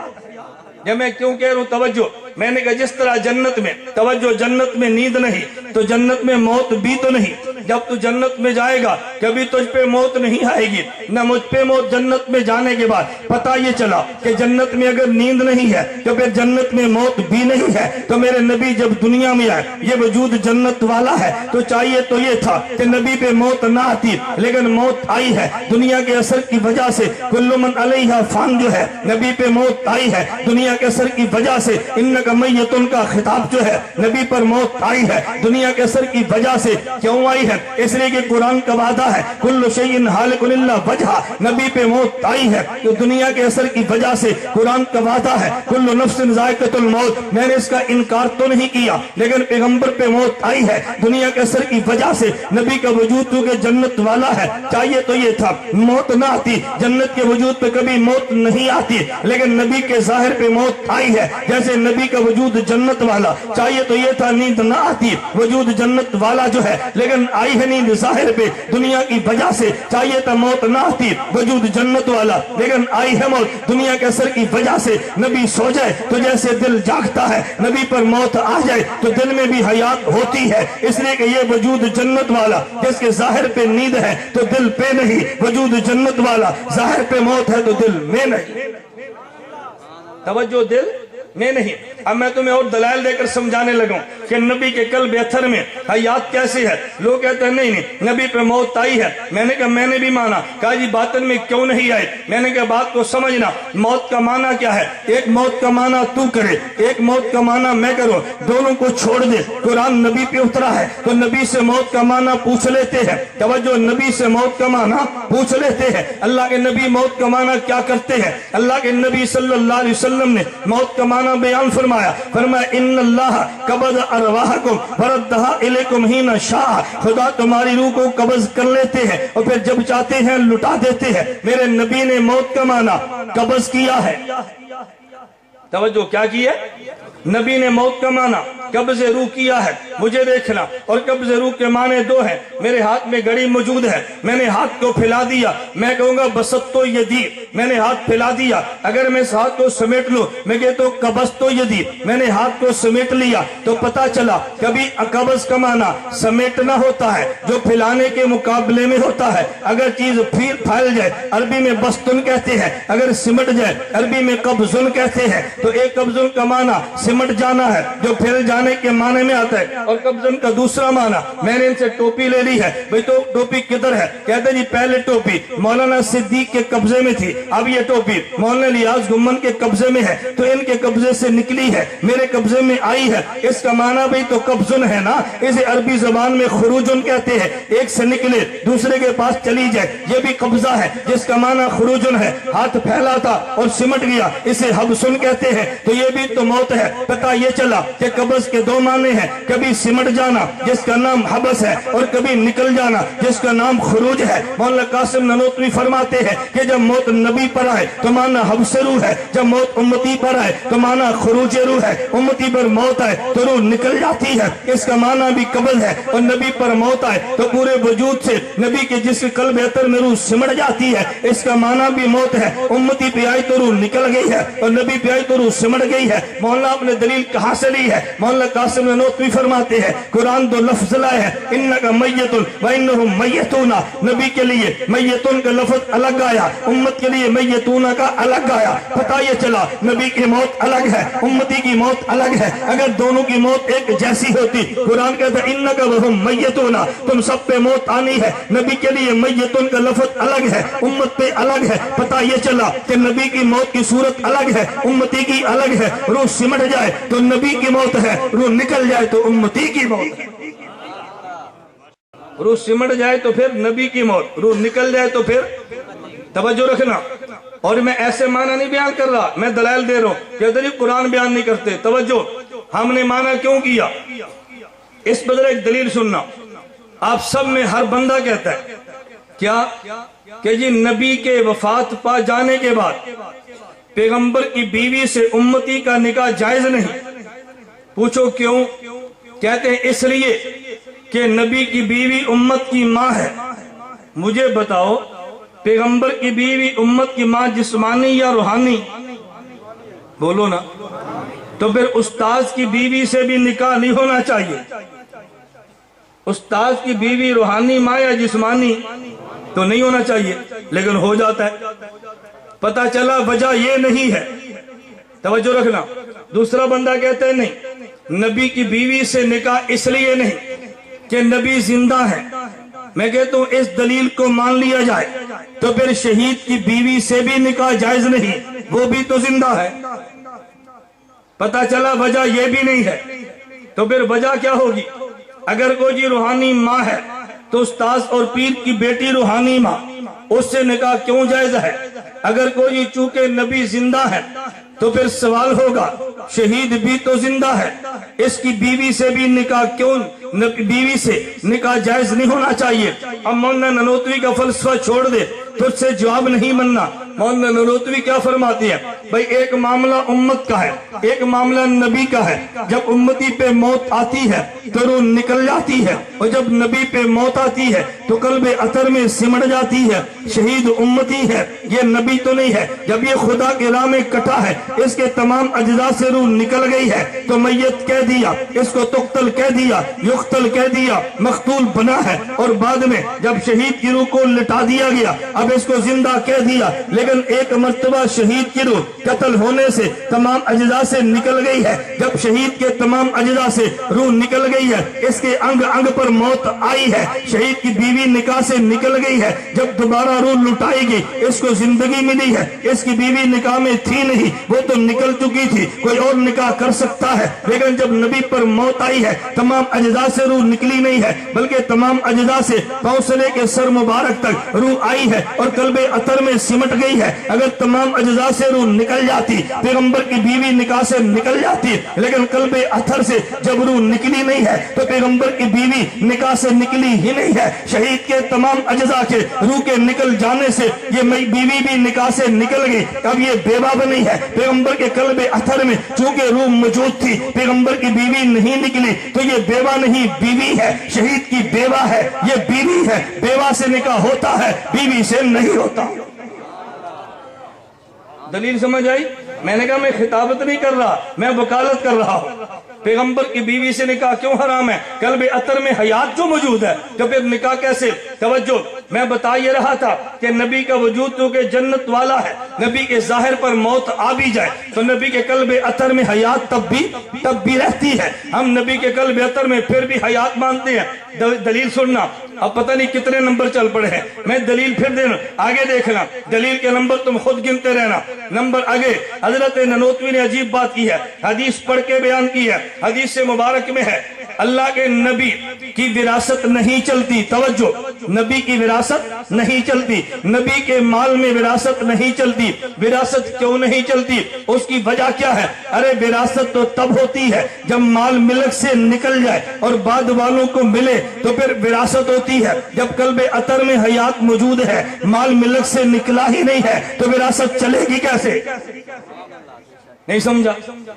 جب میں کیوں کہہ رہا ہوں توجہ، میں نے کہا جس طرح جنت میں توجہ، جنت میں نیند نہیں تو جنت میں موت بھی تو نہیں۔ جب تو جنت میں جائے گا کبھی تجھ پہ موت نہیں آئے گی، نہ مجھ پہ موت۔ جنت میں جانے کے بعد پتہ یہ چلا کہ جنت میں اگر نیند نہیں ہے تو پھر جنت میں موت بھی نہیں ہے۔ تو میرے نبی جب دنیا میں آئے، یہ وجود جنت والا ہے، تو چاہیے تو یہ تھا کہ نبی پہ موت نہ آتی، لیکن موت آئی ہے دنیا کے اثر کی وجہ سے۔ کل من علیہا فان جو ہے، نبی پہ موت آئی ہے دنیا کے اثر کی وجہ سے۔ انک میتن کا خطاب جو ہے نبی پر موت آئی ہے دنیا کے اثر کی وجہ سے۔ کیوں آئی ہے؟ اس لیے کہ قرآن کا وعدہ ہے کل شیء ہالک الا وجہہ، نبی پہ موت آئی ہے تو دنیا کے اثر کی وجہ سے۔ قرآن کا وعدہ ہے کل نفس ذائقۃ الموت، میں نے اس کا انکار تو نہیں کیا، لیکن پیغمبر پہ موت آئی ہے دنیا کے اثر کی وجہ سے۔ نبی کا وجود کیونکہ جنت والا ہے، چاہیے تو یہ تھا موت نہ آتی، جنت کے وجود پہ کبھی موت نہیں آتی، لیکن نبی کے ظاہر پہ موت آئی ہے۔ جیسے نبی کا وجود جنت والا، چاہیے تو یہ تھا نیند نہ آتی، وجود جنت والا جو ہے، لیکن آئی ہے نیند ظاہر پہ دنیا کی وجہ سے۔ چاہیے تو موت نہ آتی، وجود جنت والا، لیکن آئی ہے موت دنیا کے اثر کی وجہ سے۔ نبی سو جائے تو جیسے دل جاگتا ہے، نبی پر موت آ جائے تو دل میں بھی حیات ہوتی ہے، اس لیے کہ یہ وجود جنت والا جس کے ظاہر پہ نیند ہے تو دل پہ نہیں، وجود جنت والا ظاہر پہ موت ہے تو دل میں نہیں۔ توجہ، دل میں نہیں۔ اب میں تمہیں اور دلائل دے کر سمجھانے لگوں کہ نبی کے قلب اتھر میں حیات کیسی ہے۔ لوگ کہتے ہیں نہیں نبی پہ موت آئی ہے۔ میں نے کہا میں نے بھی مانا، کہا جی باطن میں کیوں نہیں آئی؟ میں نے کہا بات کو سمجھنا، موت کا معنی کیا ہے؟ ایک موت کا معنی تو کرے، ایک موت کا معنی میں کروں، دونوں کو چھوڑ دے۔ قرآن نبی پہ اترا ہے تو نبی سے موت کا معنی پوچھ لیتے ہیں۔ توجہ، نبی سے موت کا معنی پوچھ لیتے ہیں۔ اللہ کے نبی موت کا معنی کیا کرتے ہیں؟ اللہ کے نبی صلی اللہ علیہ وسلم نے موت کا معنی بیان فرمایا ان اللہ قبض ارواحکم فردہا الیکم حین شاء، خدا تمہاری روح کو قبض کر لیتے ہیں اور پھر جب چاہتے ہیں لٹا دیتے ہیں۔ میرے نبی نے موت کا معنی قبض کیا ہے۔ توجہ، کیا کیا؟ نبی نے موت کا معنی قبض روح کیا ہے۔ مجھے دیکھنا، اور قبض روح کے معنی دو ہیں۔ میرے ہاتھ میں گھڑی موجود ہے، میں نے ہاتھ کو پھیلا دیا، میں کہوں گا بسطتو یدی، میں نے ہاتھ پھیلا دیا۔ اگر میں اس ہاتھ کو سمیٹ لوں، میں کہتا ہوں قبضتو یدی، میں نے ہاتھ کو سمیٹ لیا۔ تو پتا چلا کبھی قبض کا معنی سمیٹنا ہوتا ہے جو پھیلانے کے مقابلے میں ہوتا ہے۔ اگر چیز پھیل جائے عربی میں بستن کہتے ہیں، اگر سمٹ جائے عربی میں قبضن کہتے ہیں۔ تو ایک قبضن کا معنی سمٹ جانا ہے جو پھیل جانے کے معنی میں آتا ہے، اور قبضن کا دوسرا معنی، میں نے ان سے ٹوپی لے لی ہے، بھئی تو ٹوپی کدھر ہے؟ کہتے جی پہلے ٹوپی مولانا صدیق کے قبضے میں تھی، اب یہ ٹوپی مولانا الیاس گمن کے قبضے میں ہے، تو ان کے قبضے سے نکلی ہے، میرے قبضے میں آئی ہے۔ اس کا معنی بھی تو قبضن ہے نا، اسے عربی زبان میں خروجن کہتے ہیں۔ ایک سے نکلے دوسرے کے پاس چلی جائے، یہ بھی قبضہ ہے جس کا معنی خروجن ہے۔ ہاتھ پھیلا تھا اور سمٹ گیا، اسے حبسن کہتے ہیں، تو یہ بھی تو موت ہے۔ پتہ یہ چلا کہ قبض کے دو معنی ہیں، کبھی سمٹ جانا جس کا نام حبس ہے، اور کبھی نکل جانا جس کا نام خروج ہے۔ مولانا قاسم نانوتوی فرماتے ہیں کہ جب موت نبی پر آئے تو معنی حبس روح ہے، جب موت امتی پر آئے تو معنی خروج روح ہے۔ امتی پر موت آئے تو روح نکل جاتی ہے، اس کا معنی بھی قبض ہے۔ اور نبی پر موت آئے تو پورے وجود سے نبی کے جس قلب اتر میں روح سمٹ جاتی ہے، اس کا معنی بھی موت ہے۔ امتی پہ آئی تو روح نکل گئی ہے، اور نبی پہ آئی تو روح سمٹ گئی ہے۔ مولانا اپنے دلیل کہاں سے لی ہے؟ مولانا قاسم نانوتوی فرماتے ہیں قرآن دو لفظ لائے ہیں، انک میت و انہم میتون، نبی کے لیے میتون کا لفظ الگ آیا، امت کے لیے میتون کا الگ آیا۔ پتہ یہ چلا نبی کی موت الگ ہے، امتی کی موت الگ ہے۔ اگر دونوں کی موت ایک جیسی ہوتی، قرآن کہتا ہے انک وہم میتون، تم سب پہ موت آنی ہے۔ نبی کے لیے میتون کا لفظ الگ ہے، امت پہ الگ ہے۔ پتہ یہ چلا کہ نبی کی موت کی صورت الگ ہے، امتی کی الگ ہے۔ روح سمٹ جائے تو نبی کی موت ہے، روح نکل جائے تو امتی کی موت ہے۔ روح سمٹ جائے تو پھر نبی کی موت، روح نکل جائے تو پھر۔ توجہ رکھنا، اور میں ایسے معنی نہیں بیان کر رہا، میں دلائل دے رہا ہوں کہ ادھر قرآن بیان نہیں کرتے۔ توجہ، ہم نے معنی کیوں کیا اس بدر ایک دلیل سننا۔ آپ سب میں ہر بندہ کہتا ہے کیا کہ جی نبی کے وفات پا جانے کے بعد پیغمبر کی بیوی سے امتی کا نکاح جائز نہیں۔ پوچھو کیوں؟ کہتے ہیں اس لیے کہ نبی کی بیوی امت کی ماں ہے۔ مجھے بتاؤ پیغمبر کی بیوی امت کی ماں جسمانی یا روحانی؟ بولو نا۔ تو پھر استاذ کی بیوی سے بھی نکاح نہیں ہونا چاہیے؟ استاذ کی بیوی روحانی ماں یا جسمانی؟ تو نہیں ہونا چاہیے، لیکن ہو جاتا ہے۔ پتہ چلا وجہ یہ نہیں ہے، توجہ رکھنا۔ دوسرا بندہ کہتے ہیں نہیں، نبی کی بیوی سے نکاح اس لیے نہیں کہ نبی زندہ ہے۔ میں کہتا ہوں اس دلیل کو مان لیا جائے تو پھر شہید کی بیوی سے بھی نکاح جائز نہیں، وہ بھی تو زندہ ہے۔ پتہ چلا وجہ یہ بھی نہیں ہے، تو پھر وجہ کیا ہوگی؟ اگر کوئی جی روحانی ماں ہے تو استاذ اور پیر کی بیٹی روحانی ماں، اس سے نکاح کیوں جائز ہے؟ اگر کوئی جی چونکہ نبی زندہ ہے تو پھر سوال ہوگا شہید بھی تو زندہ ہے، اس کی بیوی سے بھی نکاح کیوں، بیوی سے نکاح جائز نہیں ہونا چاہیے؟ اب مولانا ننوتوی کا فلسفہ چھوڑ دے، تجھ سے جواب نہیں ماننا۔ مولانا ننوتوی کیا فرماتی ہے؟ بھئی ایک معاملہ امت کا ہے، ایک معاملہ نبی کا ہے۔ جب امتی پہ موت آتی ہے تو روح نکل جاتی ہے، اور جب نبی پہ موت آتی ہے تو قلب اطہر میں سمٹ جاتی ہے۔ شہید امتی ہے، یہ نبی تو نہیں ہے۔ جب یہ خدا کے راہ میں کٹا ہے، اس کے تمام اجزاء سے روح نکل گئی ہے تو میت کہہ دیا، اس کو تقتل کہہ دیا، یقتل کہہ دیا، مقتول بنا ہے۔ اور بعد میں جب شہید کی روح کو لٹا دیا گیا، اب اس کو زندہ کہہ دیا، لیکن ایک مرتبہ شہید کی روح قتل ہونے سے تمام اجزاء سے نکل گئی ہے۔ جب شہید کے تمام اجزاء سے روح نکل گئی ہے، اس کے انگ انگ پر موت آئی ہے، شہید کی بیوی نکاح سے نکل گئی ہے، جب دوبارہ روح لٹائی گئی اس کو زندگی ملی ہے۔ اس کی بیوی نکاح میں تھی نہیں، وہ تو نکل چکی تھی، کوئی اور نکاح کر سکتا ہے، لیکن جب نبی پر موت آئی ہے تمام اجزاء سے روح نکلی نہیں ہے، بلکہ تمام اجزاء سے پاؤں سے لے کے سر مبارک تک روح آئی ہے اور قلب اطہر میں سمٹ گئی ہے۔ اگر تمام اجزاء سے روح نکل جاتی، پیغمبر کی بیوی نکاح سے نکل جاتی، لیکن قلب اطہر سے جب روح نکلی نہیں ہے تو پیغمبر کی بیوی نکاح سے نکلی ہی نہیں ہے۔ شہید کے تمام اجزاء کے روح کے نکل جانے سے یہ بیوی بھی نکاح سے نکل گئی، اب یہ بیوہ بنی ہے۔ پیغمبر کے قلب اطہر میں چونکہ روح موجود تھی، پیغمبر کی بیوی نہیں نکلی، تو یہ بیوہ نہیں بیوی ہے۔ شہید کی بیوہ ہے، یہ بیوی ہے۔ بیوہ سے نکاح ہوتا ہے، بیوی سے نہیں ہوتا۔ دلیل سمجھ آئی؟ میں نے کہا میں خطابت نہیں کر رہا، میں وکالت کر رہا ہوں۔ پیغمبر کی بیوی سے نکاح کیوں حرام ہے؟ قلب اطہر میں حیات جو موجود ہے، تو پھر نکاح کیسے؟ توجہ، میں بتا یہ رہا تھا کہ نبی کا وجود کیونکہ جنت والا ہے، نبی کے ظاہر پر موت آ بھی جائے تو نبی کے قلب اطہر میں حیات تب بھی رہتی ہے۔ ہم نبی کے قلب اطہر میں پھر بھی حیات مانتے ہیں۔ دلیل سننا، اب پتہ نہیں کتنے نمبر چل پڑے ہیں، میں دلیل پھر دینا، آگے دیکھنا، دلیل کے نمبر تم خود گنتے رہنا۔ نمبر آگے، حضرت ننوتوی نے عجیب بات کی ہے، حدیث پڑھ کے بیان کی ہے۔ حدیث سے مبارک میں ہے اللہ کے نبی کی وراثت نہیں چلتی، توجہ، نبی کی وراثت نہیں چلتی، نبی کے مال میں وراثت نہیں چلتی۔ وراثت کیوں نہیں چلتی؟ اس کی وجہ کیا ہے؟ ارے وراثت تو تب ہوتی ہے جب مال ملک سے نکل جائے اور بعد والوں کو ملے تو پھر وراثت ہوتی ہے۔ جب قلب اطہر میں حیات موجود ہے، مال ملک سے نکلا ہی نہیں ہے تو وراثت چلے گی کیسے؟ نہیں سمجھا؟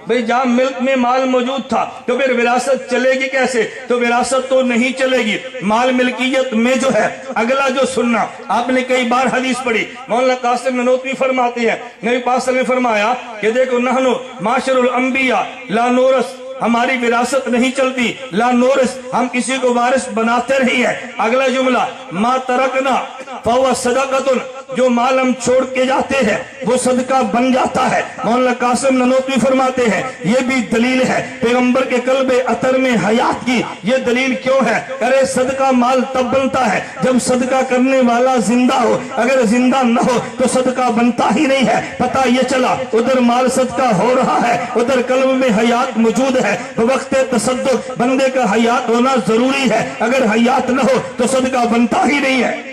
بھئی جہاں ملک میں مال موجود تھا تو پھر وراثت چلے گی کیسے؟ تو وراثت تو نہیں چلے گی، مال ملکیت میں جو ہے۔ اگلا جو سننا، آپ نے کئی بار حدیث پڑھی، مولانا قاسم ننوتوی فرماتے ہیں نبی پاک صلی اللہ علیہ وسلم نے فرمایا کہ دیکھو نحنو معاشر الانبیاء لا نورث، ہماری وراثت نہیں چلتی، لا نورث، ہم کسی کو وارث بناتے نہیں ہیں۔ اگلا جملہ، ما ترکنا فہو صدقۃ، جو مال ہم چھوڑ کے جاتے ہیں وہ صدقہ بن جاتا ہے۔ مولانا قاسم ننوتوی فرماتے ہیں یہ بھی دلیل ہے پیغمبر کے قلب اطہر میں حیات کی۔ یہ دلیل کیوں ہے؟ ارے صدقہ مال تب بنتا ہے جب صدقہ کرنے والا زندہ ہو، اگر زندہ نہ ہو تو صدقہ بنتا ہی نہیں ہے۔ پتہ یہ چلا ادھر مال صدقہ ہو رہا ہے، ادھر قلب میں حیات موجود ہے۔ وقت تصدق بندے کا حیات ہونا ضروری ہے، اگر حیات نہ ہو تو صدقہ بنتا ہی نہیں ہے۔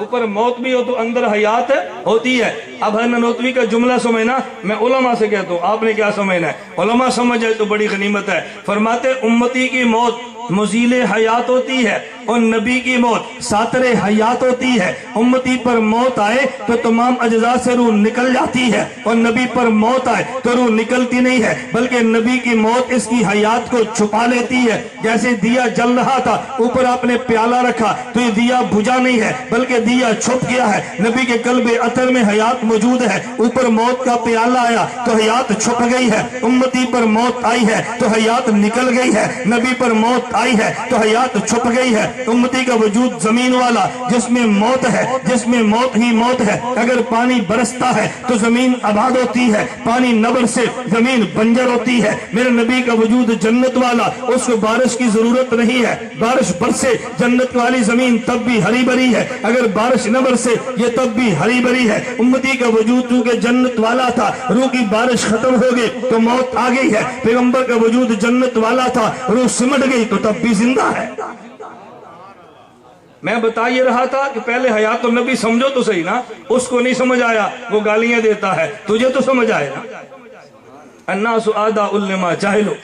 اوپر موت بھی ہو تو اندر حیات ہوتی ہے. اب ہے ننوتوی کا جملہ سمجھنا, میں علماء سے کہتا ہوں, آپ نے کیا سمجھنا ہے؟ علماء سمجھ جائے تو بڑی غنیمت ہے. فرماتے امتی کی موت مزیل حیات ہوتی ہے اور نبی کی موت ساتر حیات ہوتی ہے. امتی پر موت آئے تو تمام اجزاء سے روح نکل جاتی ہے, اور نبی پر موت آئے تو روح نکلتی نہیں ہے, بلکہ نبی کی موت اس کی حیات کو چھپا لیتی ہے. جیسے دیا جل رہا تھا, اوپر آپ نے پیالہ رکھا تو یہ دیا بجھا نہیں ہے بلکہ دیا چھپ گیا ہے. نبی کے قلب اطہر میں حیات موجود ہے, اوپر موت کا پیالہ آیا تو حیات چھپ گئی ہے. امتی پر موت آئی ہے تو حیات نکل گئی ہے, نبی پر موت آئی ہے تو حیات چھپ گئی ہے. امتی کا وجود زمین والا جس میں موت ہے, جس میں موت ہی موت ہے. اگر پانی برستا ہے تو زمین آباد ہوتی ہے, پانی نہ برسے زمین بنجر ہوتی ہے. میرے نبی کا وجود جنت والا, اس کو بارش کی ضرورت نہیں ہے. بارش برسے جنت والی زمین تب بھی ہری بھری ہے, اگر بارش نہ برسے یہ تب بھی ہری بھری ہے. امتی کا وجود چونکہ جنت والا تھا, روح کی بارش ختم ہو گئی تو موت آ گئی ہے. پیغمبر کا وجود جنت والا تھا, روح سمٹ گئی تو تب بھی زندہ ہے. میں بتا یہ رہا تھا کہ پہلے حیات النبی سمجھو تو صحیح نا, اس کو نہیں سمجھ آیا وہ گالیاں دیتا ہے, تجھے تو سمجھ آئے نا. الناس آداء لما جاہلو,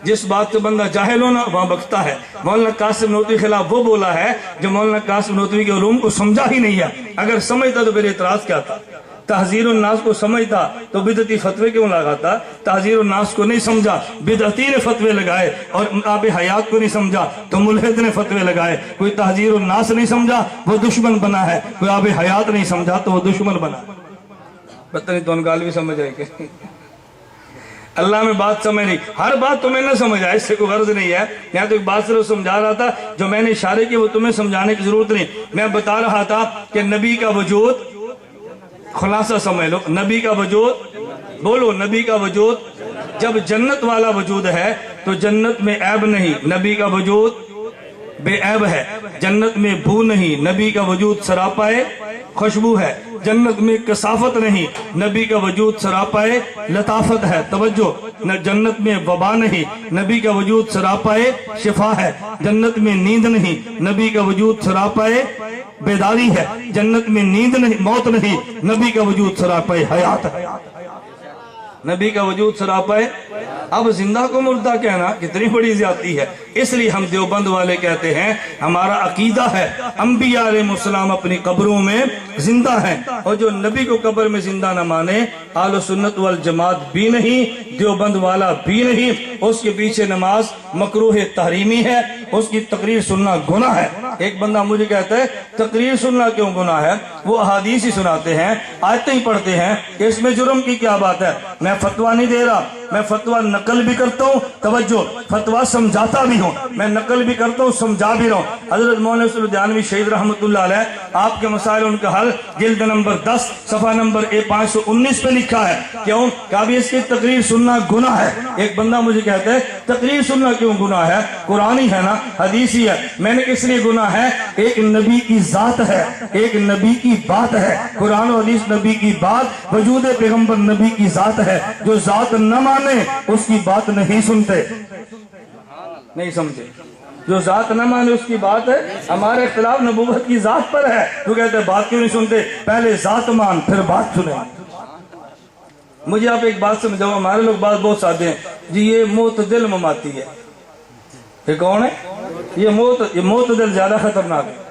جس بات سے بندہ جاہل ہونا وہاں بکتا ہے. مولانا قاسم نوتوی خلاف وہ بولا ہے جو مولانا قاسم نوتوی کے علوم کو سمجھا ہی نہیں ہے. اگر سمجھتا تو پھر اعتراض کیا تھا؟ تحذیر الناس کو سمجھتا تو بدعتی فتوے کیوں لگاتا؟ تحذیر الناس کو نہیں سمجھا, بدعتی نے فتوے لگائے, اور آب حیات کو نہیں سمجھا تو ملحد نے فتوے لگائے. کوئی تحذیر الناس نہیں سمجھا وہ دشمن بنا ہے, کوئی آب حیات نہیں سمجھا تو وہ دشمن بنا. پتہ نہیں تو ان گال بھی سمجھ آئے کہ اللہ میں بات سمجھ نہیں, ہر بات تمہیں نہ سمجھ آئے اس سے کوئی غرض نہیں ہے. یہاں تو ایک بات صرف سمجھا رہا تھا, جو میں نے اشارے کی وہ تمہیں سمجھانے کی ضرورت نہیں. میں بتا رہا تھا کہ نبی کا وجود, خلاصہ سمجھ لو, نبی کا وجود, بولو نبی کا وجود, جب جنت والا وجود ہے تو جنت میں عیب نہیں, نبی کا وجود بے عیب ہے. جنت میں بو نہیں, نبی کا وجود سراپائے خوشبو ہے. جنت میں کثافت نہیں, نبی کا وجود سراپائے لطافت ہے. توجہ, نہ جنت میں وبا نہیں, نبی کا وجود سراپائے شفا ہے. جنت میں نیند نہیں, نبی کا وجود سراپائے بیداری ہے. جنت میں نیند نہیں, موت نہیں, نبی کا وجود سراپائے حیات ہے. نبی کا وجود سراپائے. اب زندہ کو مردہ کہنا کتنی بڑی زیادتی ہے. اس لیے ہم دیوبند والے کہتے ہیں ہمارا عقیدہ ہے انبیاء علیہ السلام اپنی قبروں میں زندہ ہیں, اور جو نبی کو قبر میں زندہ نہ مانے اہل سنت والجماعت بھی نہیں, دیوبند والا بھی نہیں. اس کے پیچھے نماز مکروہ تحریمی ہے, اس کی تقریر سننا گناہ ہے. ایک بندہ مجھے کہتا ہے تقریر سننا کیوں گناہ ہے؟ وہ احادیث ہی سناتے ہیں, آیتیں ہی پڑھتے ہیں, کہ اس میں جرم کی کیا بات ہے؟ میں فتویٰ نہیں دے رہا, میں فتویٰ نقل بھی کرتا ہوں, توجہ فتویٰ سمجھاتا بھی ہوں, میں نقل بھی کرتا ہوں, سمجھا بھی رہا ہوں. حضرت مولانا یوسف الدیانوی شہید رحمت اللہ علیہ, آپ کے مسائل ان کا حل جلد نمبر 10 صفحہ نمبر 519 پہ لکھا ہے. کیوں کہ اب اس کی تقریر سننا گناہ ہے. ایک بندہ مجھے کہتا ہے تقریر سننا کیوں گناہ ہے؟ قرآن ہی ہے نا, حدیث ہی ہے. میں نے کس لیے گناہ ہے؟ ایک نبی کی ذات ہے, ایک نبی کی بات ہے. قرآن و حدیث نبی کی بات, وجود پیغمبر نبی کی ذات ہے. جو ذات نہ مانے اس کی بات نہیں سنتے, نہیں سمجھے. جو ذات نہ مانے اس کی بات ہے. ہمارے اختلاف نبوت کی ذات پر ہے. تو کہتے ہیں بات کیوں نہیں سنتے؟ پہلے ذات مان پھر بات سنیں. مجھے آپ ایک بات سمجھاؤ, ہمارے لوگ بات بہت سادے ہیں جی. یہ معتدل مماتی ہے, یہ کون ہے؟ یہ معتدل زیادہ خطرناک ہے.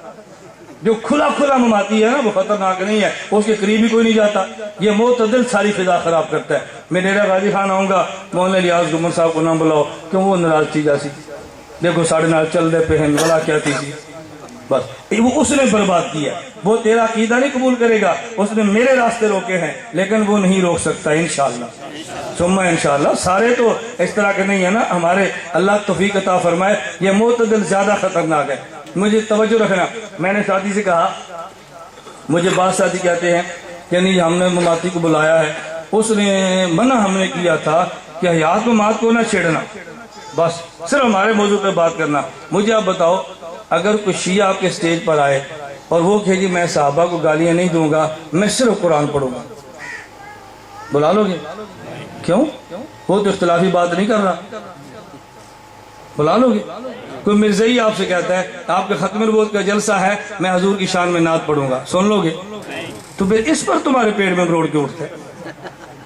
جو کھلا کھلا مماتی ہے نا وہ خطرناک نہیں ہے, اس کے قریب ہی کوئی نہیں جاتا. یہ معتدل ساری فضا خراب کرتا ہے. میں ڈیرہ غازی خان آؤں گا, مولانا الیاس گمر صاحب کو نہ بلاؤ, کیوں وہ ناراض تھی جاسی. دیکھو ساڑھے نال چل دے پہن بلا کیا تھی سی, بس وہ اس نے برباد کیا. وہ تیرا عقیدہ نہیں قبول کرے گا, اس نے میرے راستے روکے ہیں, لیکن وہ نہیں روک سکتا انشاءاللہ ثم انشاءاللہ. سارے تو اس طرح کے نہیں ہے نا, ہمارے اللہ توفیق عطا فرمائے. یہ معتدل زیادہ خطرناک ہے. مجھے توجہ رکھنا, میں نے ساتھی سے کہا, مجھے بعض ساتھی کہتے ہیں کہ نہیں ہم نے مماتی کو بلایا ہے, اس نے منع ہم نے کیا تھا کہ حیات ممات کو نہ چھیڑنا, بس صرف ہمارے موضوع پہ بات کرنا. مجھے آپ بتاؤ, اگر کوئی شیعہ آپ کے سٹیج پر آئے اور وہ کہے جی میں صحابہ کو گالیاں نہیں دوں گا, میں صرف قرآن پڑھوں گا, بلا لو گے؟ کیوں؟ وہ تو اختلافی بات نہیں کر رہا. بلا لو گے؟ کوئی مرزائی آپ سے کہتا ہے آپ کے ختم نبوت کا جلسہ ہے، میں حضور کی شان میں نعت پڑھوں گا، سن لو گے؟ تو پھر اس پر تمہارے پیٹ میں روڑ کے اٹھتا ہے،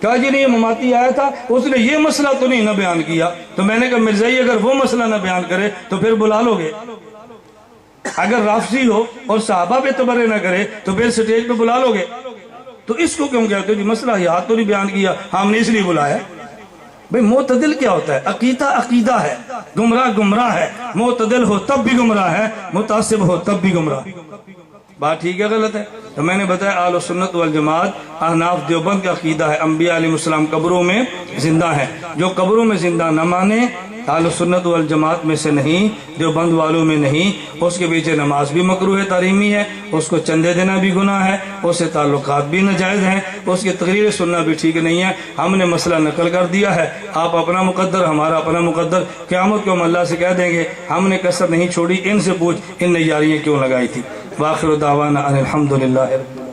کہا جی نہیں یہ مماتی آیا تھا اس نے یہ مسئلہ تو نہیں نہ بیان کیا، تو میں نے کہا مرزائی اگر وہ مسئلہ نہ بیان کرے تو پھر بلا لو گے؟ اگر رافضی ہو اور صحابہ پہ تبرے نہ کرے تو پھر سٹیج پہ بلا لو گے؟ تو اس کو کیوں کہتے ہو جی مسئلہ یاد تو نہیں بیان کیا، ہم نے اس لیے بلایا؟ بھئی معتدل کیا ہوتا ہے؟ عقیدہ عقیدہ ہے، گمراہ گمراہ ہے، معتدل ہو تب بھی گمراہ ہے، متعصب ہو تب بھی گمراہ۔ بات ٹھیک ہے غلط ہے؟ تو میں نے بتایا اہل سنت والجماعت احناف دیوبند کا عقیدہ ہے انبیاء علیہ السلام قبروں میں زندہ ہیں، جو قبروں میں زندہ نہ مانے اہل سنت والجماعت میں سے نہیں، دیوبند والوں میں نہیں، اس کے پیچھے نماز بھی مکروہ تحریمی ہے، اس کو چندے دینا بھی گناہ ہے، اس سے تعلقات بھی ناجائز ہیں، اس کی تقریر سننا بھی ٹھیک نہیں ہے۔ ہم نے مسئلہ نقل کر دیا ہے، آپ اپنا مقدر ہمارا اپنا مقدر، قیامت کو ہم اللہ سے کہہ دیں گے ہم نے کسر نہیں چھوڑی، ان سے پوچھ ان نے یاریاں کیوں لگائی تھی۔ وآخر دعوانا ان الحمدللہ رب العالمین۔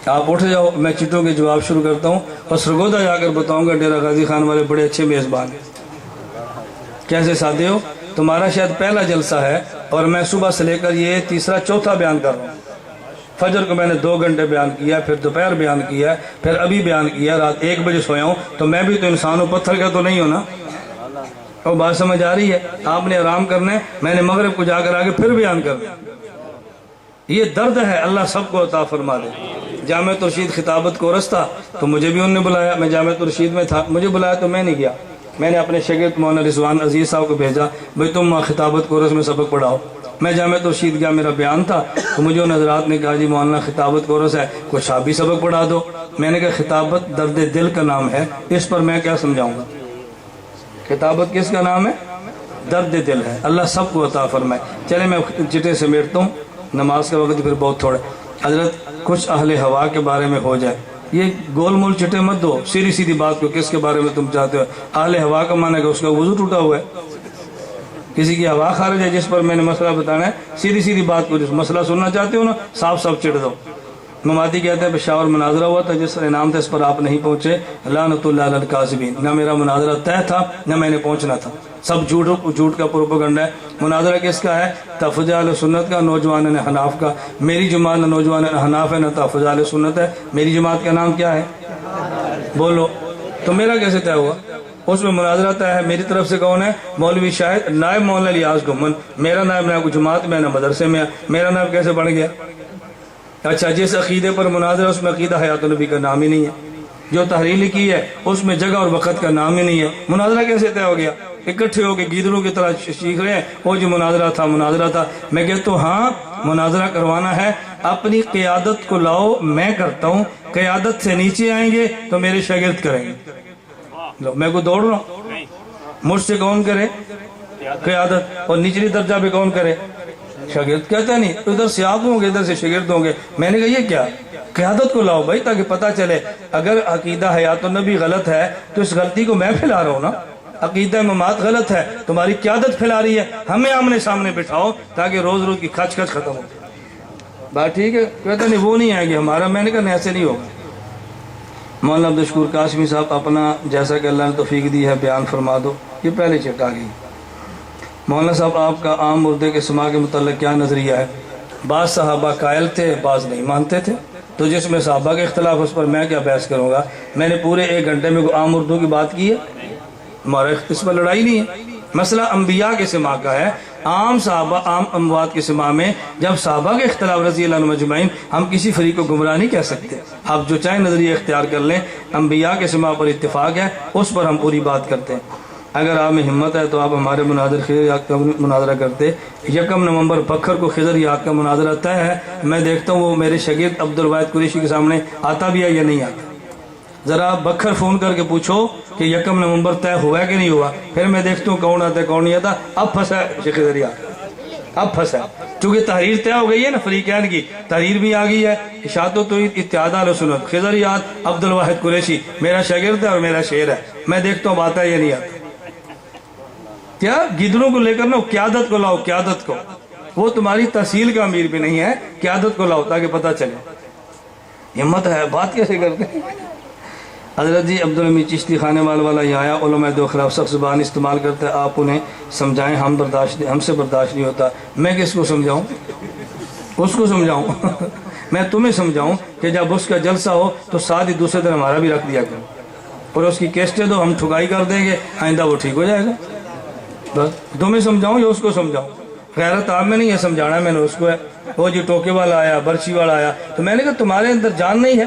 آپ اٹھ جاؤ، میں چٹوں کے جواب شروع کرتا ہوں اور سرگودا جا کر بتاؤں گا ڈیرہ غازی خان والے بڑے اچھے میزبان ہیں۔ کیسے سادے ہو؟ تمہارا شاید پہلا جلسہ ہے اور میں صبح سے لے کر یہ تیسرا چوتھا بیان کر رہا ہوں۔ فجر کو میں نے 2 گھنٹے بیان کیا، پھر دوپہر بیان کیا، پھر ابھی بیان کیا، رات 1 بجے سویا ہوں، تو میں بھی تو انسان ہوں، پتھر کا تو نہیں ہوں نا۔ اور بات سمجھ آ رہی ہے؟ آپ نے آرام کرنا ہے، میں نے مغرب کو جا کر آگے پھر بیان کرنا۔ یہ درد ہے، اللہ سب کو عطا فرما دے۔ جامع ترشید خطابت کورس تھا تو مجھے بھی انہوں نے بلایا، میں جامع ترشید میں تھا، مجھے بلایا تو میں نہیں گیا، میں نے اپنے شاگرد مولانا رضوان عزیز صاحب کو بھیجا بھئی تم خطابت کورس میں سبق پڑھاؤ۔ میں جامع ترشید گیا، میرا بیان تھا تو مجھے ان حضرات نے کہا جی مولانا خطابت کورس ہے، کچھ آپ بھی سبق پڑھا دو۔ میں نے کہا خطابت درد دل کا نام ہے، اس پر میں کیا سمجھاؤں گا؟ خطابت کس کا نام ہے؟ درد دل ہے، اللہ سب کو عطا فرمائے۔ چلے میں چٹے سمیٹتا ہوں، نماز کا وقت پھر بہت تھوڑا۔ حضرت کچھ اہل ہوا کے بارے میں ہو جائے، یہ گول مول چٹے مت دو، سیدھی سیدھی بات کو کس کے بارے میں تم چاہتے ہو؟ اہل ہوا کا معنی ہے کہ اس کا وضو ٹوٹا ہوا ہے، کسی کی ہوا خارج ہے جس پر میں نے مسئلہ بتانا ہے، سیدھی سیدھی بات کو جس مسئلہ سننا چاہتے ہو نا صاف صاف چٹ دو۔ مماتی کہتے ہیں پشاور مناظرہ ہوا تھا، جس پر انعام تھا اس پر آپ نہیں پہنچے، لعنت اللہ علی الکاذبین۔ نہ میرا مناظرہ طے تھا نہ میں نے پہنچنا تھا، سب جھوٹ کا پروپیگنڈا ہے۔ مناظرہ کس کا ہے؟ تحفظ اہل سنت کا، نوجوان حناف کا۔ میری جماعت نہ نوجوان حناف ہے نہ تحفظ اہل سنت ہے، میری جماعت کا نام کیا ہے؟ بولو تو میرا کیسے طے ہوا؟ اس میں مناظرہ طے ہے، میری طرف سے کون ہے؟ مولوی شاہد نائب مولانا الیاس گمن، میرا نائب نہ کوئی جماعت میں نہ مدرسے میں، میرا نائب کیسے بڑھ گیا؟ اچھا جس عقیدے پر مناظرہ اس میں عقیدہ حیات النبی کا نام ہی نہیں ہے، جو تحریر لکھی ہے اس میں جگہ اور وقت کا نام ہی نہیں ہے، مناظرہ کیسے طے ہو گیا؟ اکٹھے ہو کے گیدڑوں کی طرح سیکھ رہے ہیں وہ جو مناظرہ تھا مناظرہ تھا۔ میں کہتا ہوں ہاں مناظرہ کروانا ہے، اپنی قیادت کو لاؤ، میں کرتا ہوں، قیادت سے نیچے آئیں گے تو میرے شاگرد کریں گے۔ لو میں کو دوڑ رہا ہوں، مجھ سے کون کرے؟ قیادت، اور نچلی درجہ پہ کون کرے؟ شاگرد۔ کہتا نہیں ادھر سے آپ ہوں گے ادھر سے شاگرد ہوں گے۔ میں نے کہا یہ کیا؟ قیادت کو لاؤ بھائی تاکہ پتہ چلے، اگر عقیدہ حیات النبی غلط ہے تو اس غلطی کو میں پھیلا رہا ہوں نا، عقیدہ ممات غلط ہے تمہاری قیادت پھیلا رہی ہے، ہمیں آمنے سامنے بٹھاؤ تاکہ روز روز کی کھچ کھچ ختم ہو۔ بات ٹھیک ہے؟ کہتا نہیں وہ نہیں آئیں گے ہمارا۔ میں نے کہا نہیں ایسے نہیں ہوگا۔ مولانا عبدالشکور قاسمی صاحب اپنا جیسا کہ اللہ نے توفیق دی ہے بیان فرما دو۔ یہ پہلے چٹ آ گئی۔ مولانا صاحب آپ کا عام مردے کے سما کے متعلق کیا نظریہ ہے؟ بعض صحابہ قائل تھے بعض نہیں مانتے تھے، تو جس میں صحابہ کے اختلاف اس پر میں کیا بحث کروں گا؟ میں نے پورے 1 گھنٹے میں عام اردو کی بات کی ہے، ہمارا اس پر لڑائی نہیں ہے۔ مسئلہ انبیاء کے سما کا ہے، عام صحابہ عام اموات کے سما میں جب صحابہ کے اختلاف رضی اللہ عنہم اجمعین، ہم کسی فریق کو گمراہ نہیں کہہ سکتے۔ آپ جو چاہیں نظریہ اختیار کر لیں، انبیاء کے سما پر اتفاق ہے، اس پر ہم پوری بات کرتے ہیں۔ اگر آپ میں ہمت ہے تو آپ ہمارے مناظر خضر یاق کا مناظرہ کرتے۔ 1 نومبر بکھر کو خضر یاق کا مناظرہ طے ہے۔ میں دیکھتا ہوں وہ میرے شاگرد عبدالواحد قریشی کے سامنے آتا بھی ہے یا نہیں آتا۔ ذرا بکھر فون کر کے پوچھو کہ 1 نومبر طے ہوا ہے کہ نہیں ہوا، پھر میں دیکھتا ہوں کون آتا ہے کون نہیں آتا۔ اب پھنسا ہے خضر یاق، اب پھنسا ہے، چونکہ تحریر طے ہو گئی ہے نا، فریقین کی تحریر بھی آ گئی ہے۔ اشاعت و توحید اتحاد اہل سنت خضر یاق عبدالواحد قریشی میرا شاگرد ہے اور میرا شعر ہے۔ میں دیکھتا ہوں آتا ہے یا نہیں آتا۔ کیا گدڑوں کو لے کر نا قیادت کو لاؤ، قیادت کو، وہ تمہاری تحصیل کا امیر بھی نہیں ہے، قیادت کو لاؤ تاکہ پتہ چلے۔ ہمت ہے، بات کیسے کرتے ہیں؟ حضرت جی عبدالحمید چشتی خانے والا یہ آیا، علماء دو خلاف سخت زبان استعمال کرتے ہیں، آپ انہیں سمجھائیں، ہم سے برداشت نہیں ہوتا۔ میں کس کو سمجھاؤں؟ اس کو سمجھاؤں؟ میں تمہیں سمجھاؤں کہ جب اس کا جلسہ ہو تو ساتھ ہی دوسرے دن ہمارا بھی رکھ دیا کرو، اور اس کی کیسٹیں دو، ہم ٹھکائی کر دیں گے، آئندہ وہ ٹھیک ہو جائے گا۔ بس تمہیں سمجھاؤں یا اس کو سمجھاؤں؟ غیرت آپ میں نہیں ہے، سمجھانا میں نے اس کو ہے۔ وہ جو ٹوکے والا آیا، برچی والا آیا، تو میں نے کہا تمہارے اندر جان نہیں ہے۔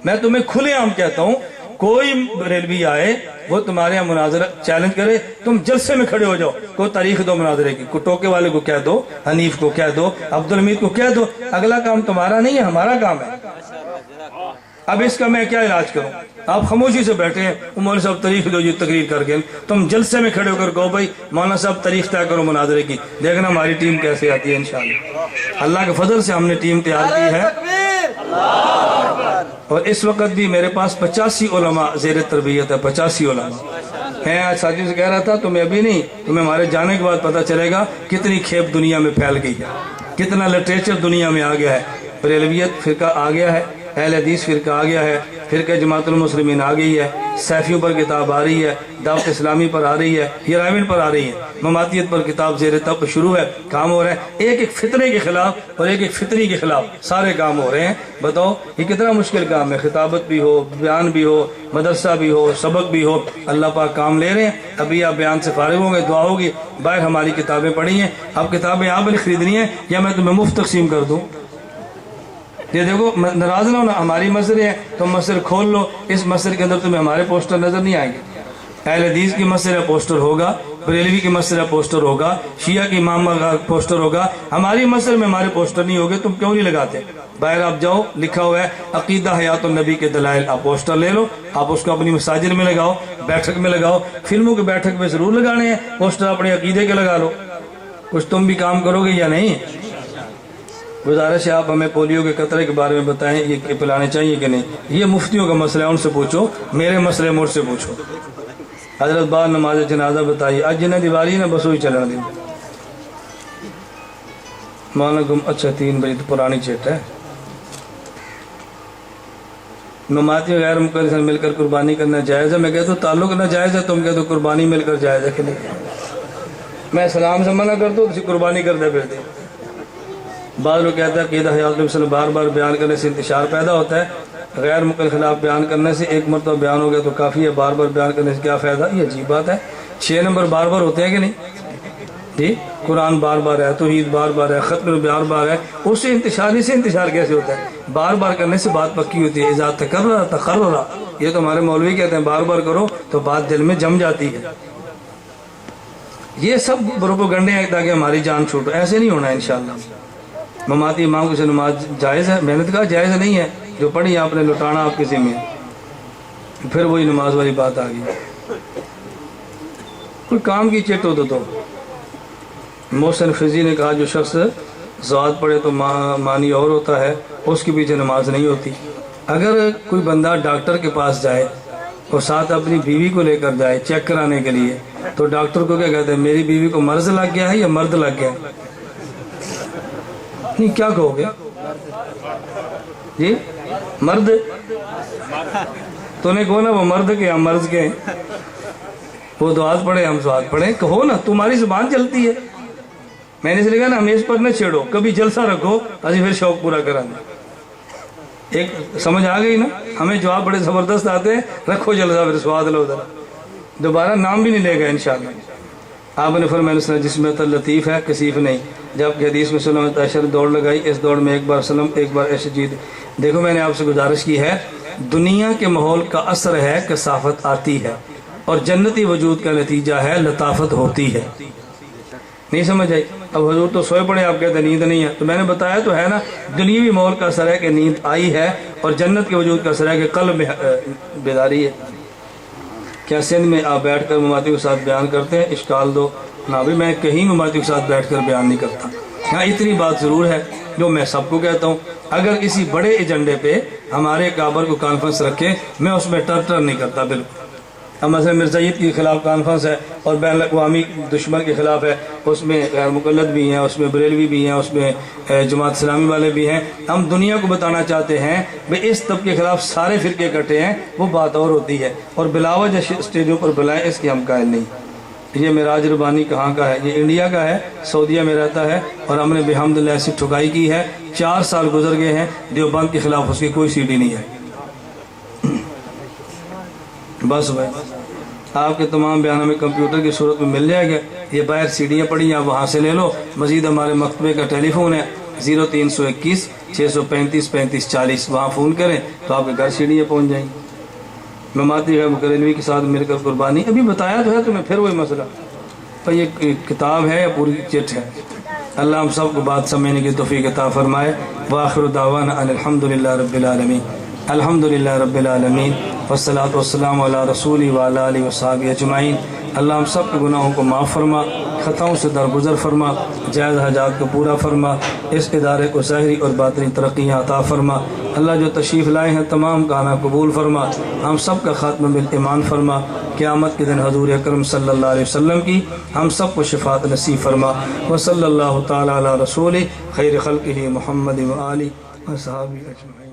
میں تمہیں کھلے عام کہتا ہوں، کوئی ریلوی آئے وہ تمہارے یہاں مناظرہ چیلنج کرے، تم جلسے میں کھڑے ہو جاؤ، کوئی تاریخ دو مناظرے کی، کوئی ٹوکے والے کو کہہ دو، حنیف کو کہہ دو، عبدالحمید کو کہہ دو، اگلا کام تمہارا نہیں ہے، ہمارا کام ہے۔ اب اس کا میں کیا علاج کروں؟ آپ خاموشی سے بیٹھے ہیں، مولوی صاحب تاریخ دو، یہ تقریر کر کے تم جلسے میں کھڑے ہو کر کہو بھائی مولانا صاحب تاریخ طے کرو مناظرے کی، دیکھنا ہماری ٹیم کیسے آتی ہے انشاءاللہ۔ اللہ کے فضل سے ہم نے ٹیم تیار کی ہے، اور اس وقت بھی میرے پاس 85 علماء زیر تربیت ہے، 85 علماء ہیں۔ آج ساتھیوں سے کہہ رہا تھا تمہیں ابھی نہیں، تمہیں ہمارے جانے کے بعد پتہ چلے گا کتنی کھیپ دنیا میں پھیل گئی ہے، کتنا لٹریچر دنیا میں آ گیا ہے۔ بریلویت فرقہ آ گیا ہے، اہل حدیث فرقہ آ گیا ہے، فرقہ جماعت المسلمین آ گئی ہے، سیفیوں پر کتاب آ رہی ہے، دعوت اسلامی پر آ رہی ہے، ہیراوین پر آ رہی ہے، مماتیت پر کتاب زیر تب شروع ہے، کام ہو رہا ہے، ایک ایک فتنے کے خلاف اور ایک ایک فتنی کے خلاف سارے کام ہو رہے ہیں۔ بتاؤ یہ کتنا مشکل کام ہے، خطابت بھی ہو، بیان بھی ہو، مدرسہ بھی ہو، سبق بھی ہو، اللہ پاک کام لے رہے ہیں۔ ابھی آپ بیان سے فارغ ہوں گے، دعا ہوگی، باہر ہماری کتابیں پڑھی ہیں، اب کتابیں آپ نے خریدنی ہیں یا میں تمہیں مفت تقسیم کر دوں؟ یہ دیکھو ناراض نہ ہونا، ہماری مسئلے ہیں، تم مسئلے کھول لو، اس مسئلے کے اندر تمہیں ہمارے پوسٹر نظر نہیں آئیں گے۔ اہل حدیث کی مسئلہ پوسٹر ہوگا، بریلوی کی مسئلہ پوسٹر ہوگا، شیعہ کی امام کا پوسٹر ہوگا، ہماری مسئلے میں ہمارے پوسٹر نہیں ہوگے، تم کیوں نہیں لگاتے؟ باہر آپ جاؤ، لکھا ہوا ہے عقیدہ حیات النبی کے دلائل، آپ پوسٹر لے لو، آپ اس کو اپنی مساجد میں لگاؤ، بیٹھک میں لگاؤ، فلموں کے بیٹھک میں ضرور لگانے ہیں پوسٹر، اپنے عقیدے کے لگا لو۔ کچھ تم بھی کام کرو گے یا نہیں؟ گزارش ہے آپ ہمیں پولیو کے قطرے کے بارے میں بتائیں، یہ پلانے چاہیے کہ نہیں؟ یہ مفتیوں کا مسئلہ ہے، ان سے پوچھو، میرے مسئلے مجھ سے پوچھو۔ حضرت بعد نماز جنازہ بتائیے، آج جنہیں دیوالی نا بس وہی چلنا دی مولانا گم، اچھا 3 بجے تو پرانی چیٹ ہے۔ مماتی غیر مقرر سے مل کر قربانی کرنا جائز ہے؟ میں کہتا ہوں تعلق نہ جائز ہے، تم کہتے ہو قربانی مل کر جائز ہے کہ نہیں؟ میں سلام سے منع کرتا ہوں، تو قربانی کرتے پھرتے۔ بعض لوگ کہتا ہے عقیدہ حیات النبی بار بار بیان کرنے سے انتشار پیدا ہوتا ہے، غیر مقل خلاف بیان کرنے سے ایک مرتبہ بیان ہو گیا تو کافی ہے، بار بار بیان کرنے سے کیا فائدہ؟ یہ عجیب بات ہے۔ 6 نمبر بار بار ہوتے ہیں کہ نہیں جی؟ قرآن بار بار ہے، توحید بار بار ہے، ختم بار بار ہے، اس سے انتشار کیسے ہوتا ہے؟ بار بار کرنے سے بات پکی ہوتی ہے، اذا تکرر تقرر، یہ تو ہمارے مولوی کہتے ہیں بار بار کرو تو بات دل میں جم جاتی ہے۔ یہ سب پروپیگنڈے ہیں تاکہ ہماری جان چھوٹو، ایسے نہیں ہونا ہے انشاءاللہ۔ مماتی امام سے نماز جائز ہے؟ میں نے کہا جائز نہیں ہے، جو پڑھی آپ نے لٹانا آپ کے ذمہ ہے۔ پھر وہی نماز والی بات آ گئی، کوئی کام کی چٹ ہو تو محسن فضی نے کہا جو شخص ذات پڑھے تو معنی اور ہوتا ہے، اس کے پیچھے نماز نہیں ہوتی۔ اگر کوئی بندہ ڈاکٹر کے پاس جائے اور ساتھ اپنی بیوی کو لے کر جائے چیک کرانے کے لیے، تو ڈاکٹر کو کیا کہتے ہیں؟ میری بیوی کو مرض لگ گیا ہے یا مرد لگ گیا ہے؟ نہیں، کیا کہو گے جی؟ مرد تو نے کہو نا وہ مرد کے ہم مرض کے، وہ دعات پڑھے ہم سواد پڑھیں، کہو نا، تمہاری زبان چلتی ہے۔ میں نے اس لیے کہا نا ہمیش پر نہ چھیڑو، کبھی جلسہ رکھو ابھی پھر شوق پورا کرانا۔ ایک سمجھ آ گئی نا؟ ہمیں جواب بڑے زبردست آتے ہیں، رکھو جلسہ پھر سواد لو ذرا، دوبارہ نام بھی نہیں لے گا انشاءاللہ۔ آپ نے فرمایا جس میں لطیف ہے کثیف نہیں، جب کہ حدیث میں صلی اللہ علیہ وسلم دوڑ لگائی، اس دوڑ میں ایک بار سلم ایک بار ایسے جیت۔ دیکھو میں نے آپ سے گزارش کی ہے، دنیا کے ماحول کا اثر ہے کثافت آتی ہے، اور جنتی وجود کا نتیجہ ہے لطافت ہوتی ہے۔ نہیں سمجھ آئی؟ اب حضور تو سوئے پڑے، آپ کہتے ہیں نیند نہیں ہے، تو میں نے بتایا تو ہے نا، دنیاوی ماحول کا اثر ہے کہ نیند آئی ہے، اور جنت کے وجود کا اثر ہے کہ قلب میں بیداری ہے۔ کیا سندھ میں آپ بیٹھ کر مماتی کے ساتھ بیان کرتے ہیں؟ اشکال دو نہ بھی، میں کہیں مماتی کے ساتھ بیٹھ کر بیان نہیں کرتا۔ ہاں اتنی بات ضرور ہے جو میں سب کو کہتا ہوں، اگر کسی بڑے ایجنڈے پہ ہمارے کابر کو کانفرنس رکھے، میں اس میں ٹر نہیں کرتا، بالکل اب مثلا مرزائیت کے خلاف کانفرنس ہے اور بین الاقوامی دشمن کے خلاف ہے، اس میں غیر مقلد بھی ہیں، اس میں بریلوی بھی ہیں، اس میں جماعت اسلامی والے بھی ہیں۔ ہم دنیا کو بتانا چاہتے ہیں کہ اس طب کے خلاف سارے فرقے اکٹھے ہیں، وہ بات اور ہوتی ہے، اور بلا وجہ اسٹیجوں پر بلائیں اس کے ہم قائل نہیں۔ یہ معراج ربانی کہاں کا ہے؟ یہ انڈیا کا ہے، سعودیہ میں رہتا ہے، اور ہم نے بحمداللہ ایسی ٹھکائی کی ہے، 4 سال گزر گئے ہیں، دیوبند کے خلاف اس کی کوئی سی ڈی نہیں ہے۔ بس بھائی آپ کے تمام بیانوں میں کمپیوٹر کی صورت میں مل جائے گا، یہ باہر سیڑھیاں پڑی ہیں، آپ وہاں سے لے لو۔ مزید ہمارے مکتبے کا ٹیلی فون ہے 0321 635 35 40، وہاں فون کریں تو آپ کے گھر سیڑھیاں پہنچ جائیں گی۔ مماتی غیر مقرنوی کے ساتھ مل کر قربانی، ابھی بتایا تو ہے تمہیں، پھر وہی مسئلہ، پر یہ کتاب ہے یا پوری چٹ ہے؟ اللہ ہم سب کو بات سمجھنے کی توفیق عطا فرمائے۔ وآخر دعوانا ان الحمدللہ رب العالمین، الحمدللہ رب العالمین، والصلاة والسلام علی رسولی وعلی آلہ وصحبہ اجمعین۔ اللہ ہم سب کے گناہوں کو معاف فرما، خطاؤں سے درگزر فرما، جائز حاجات کو پورا فرما، اس ادارے کو ظاہری اور باطنی ترقیاں عطا فرما۔ اللہ جو تشریف لائے ہیں تمام کانا قبول فرما، ہم سب کا خاتمہ بالایمان فرما، قیامت کے دن حضور اکرم صلی اللہ علیہ وسلم کی ہم سب کو شفاعت نصیب فرما۔ وصلی اللہ تعالی علی رسول خیر خلقہ محمد وآلہ وصحبہ اجمعین۔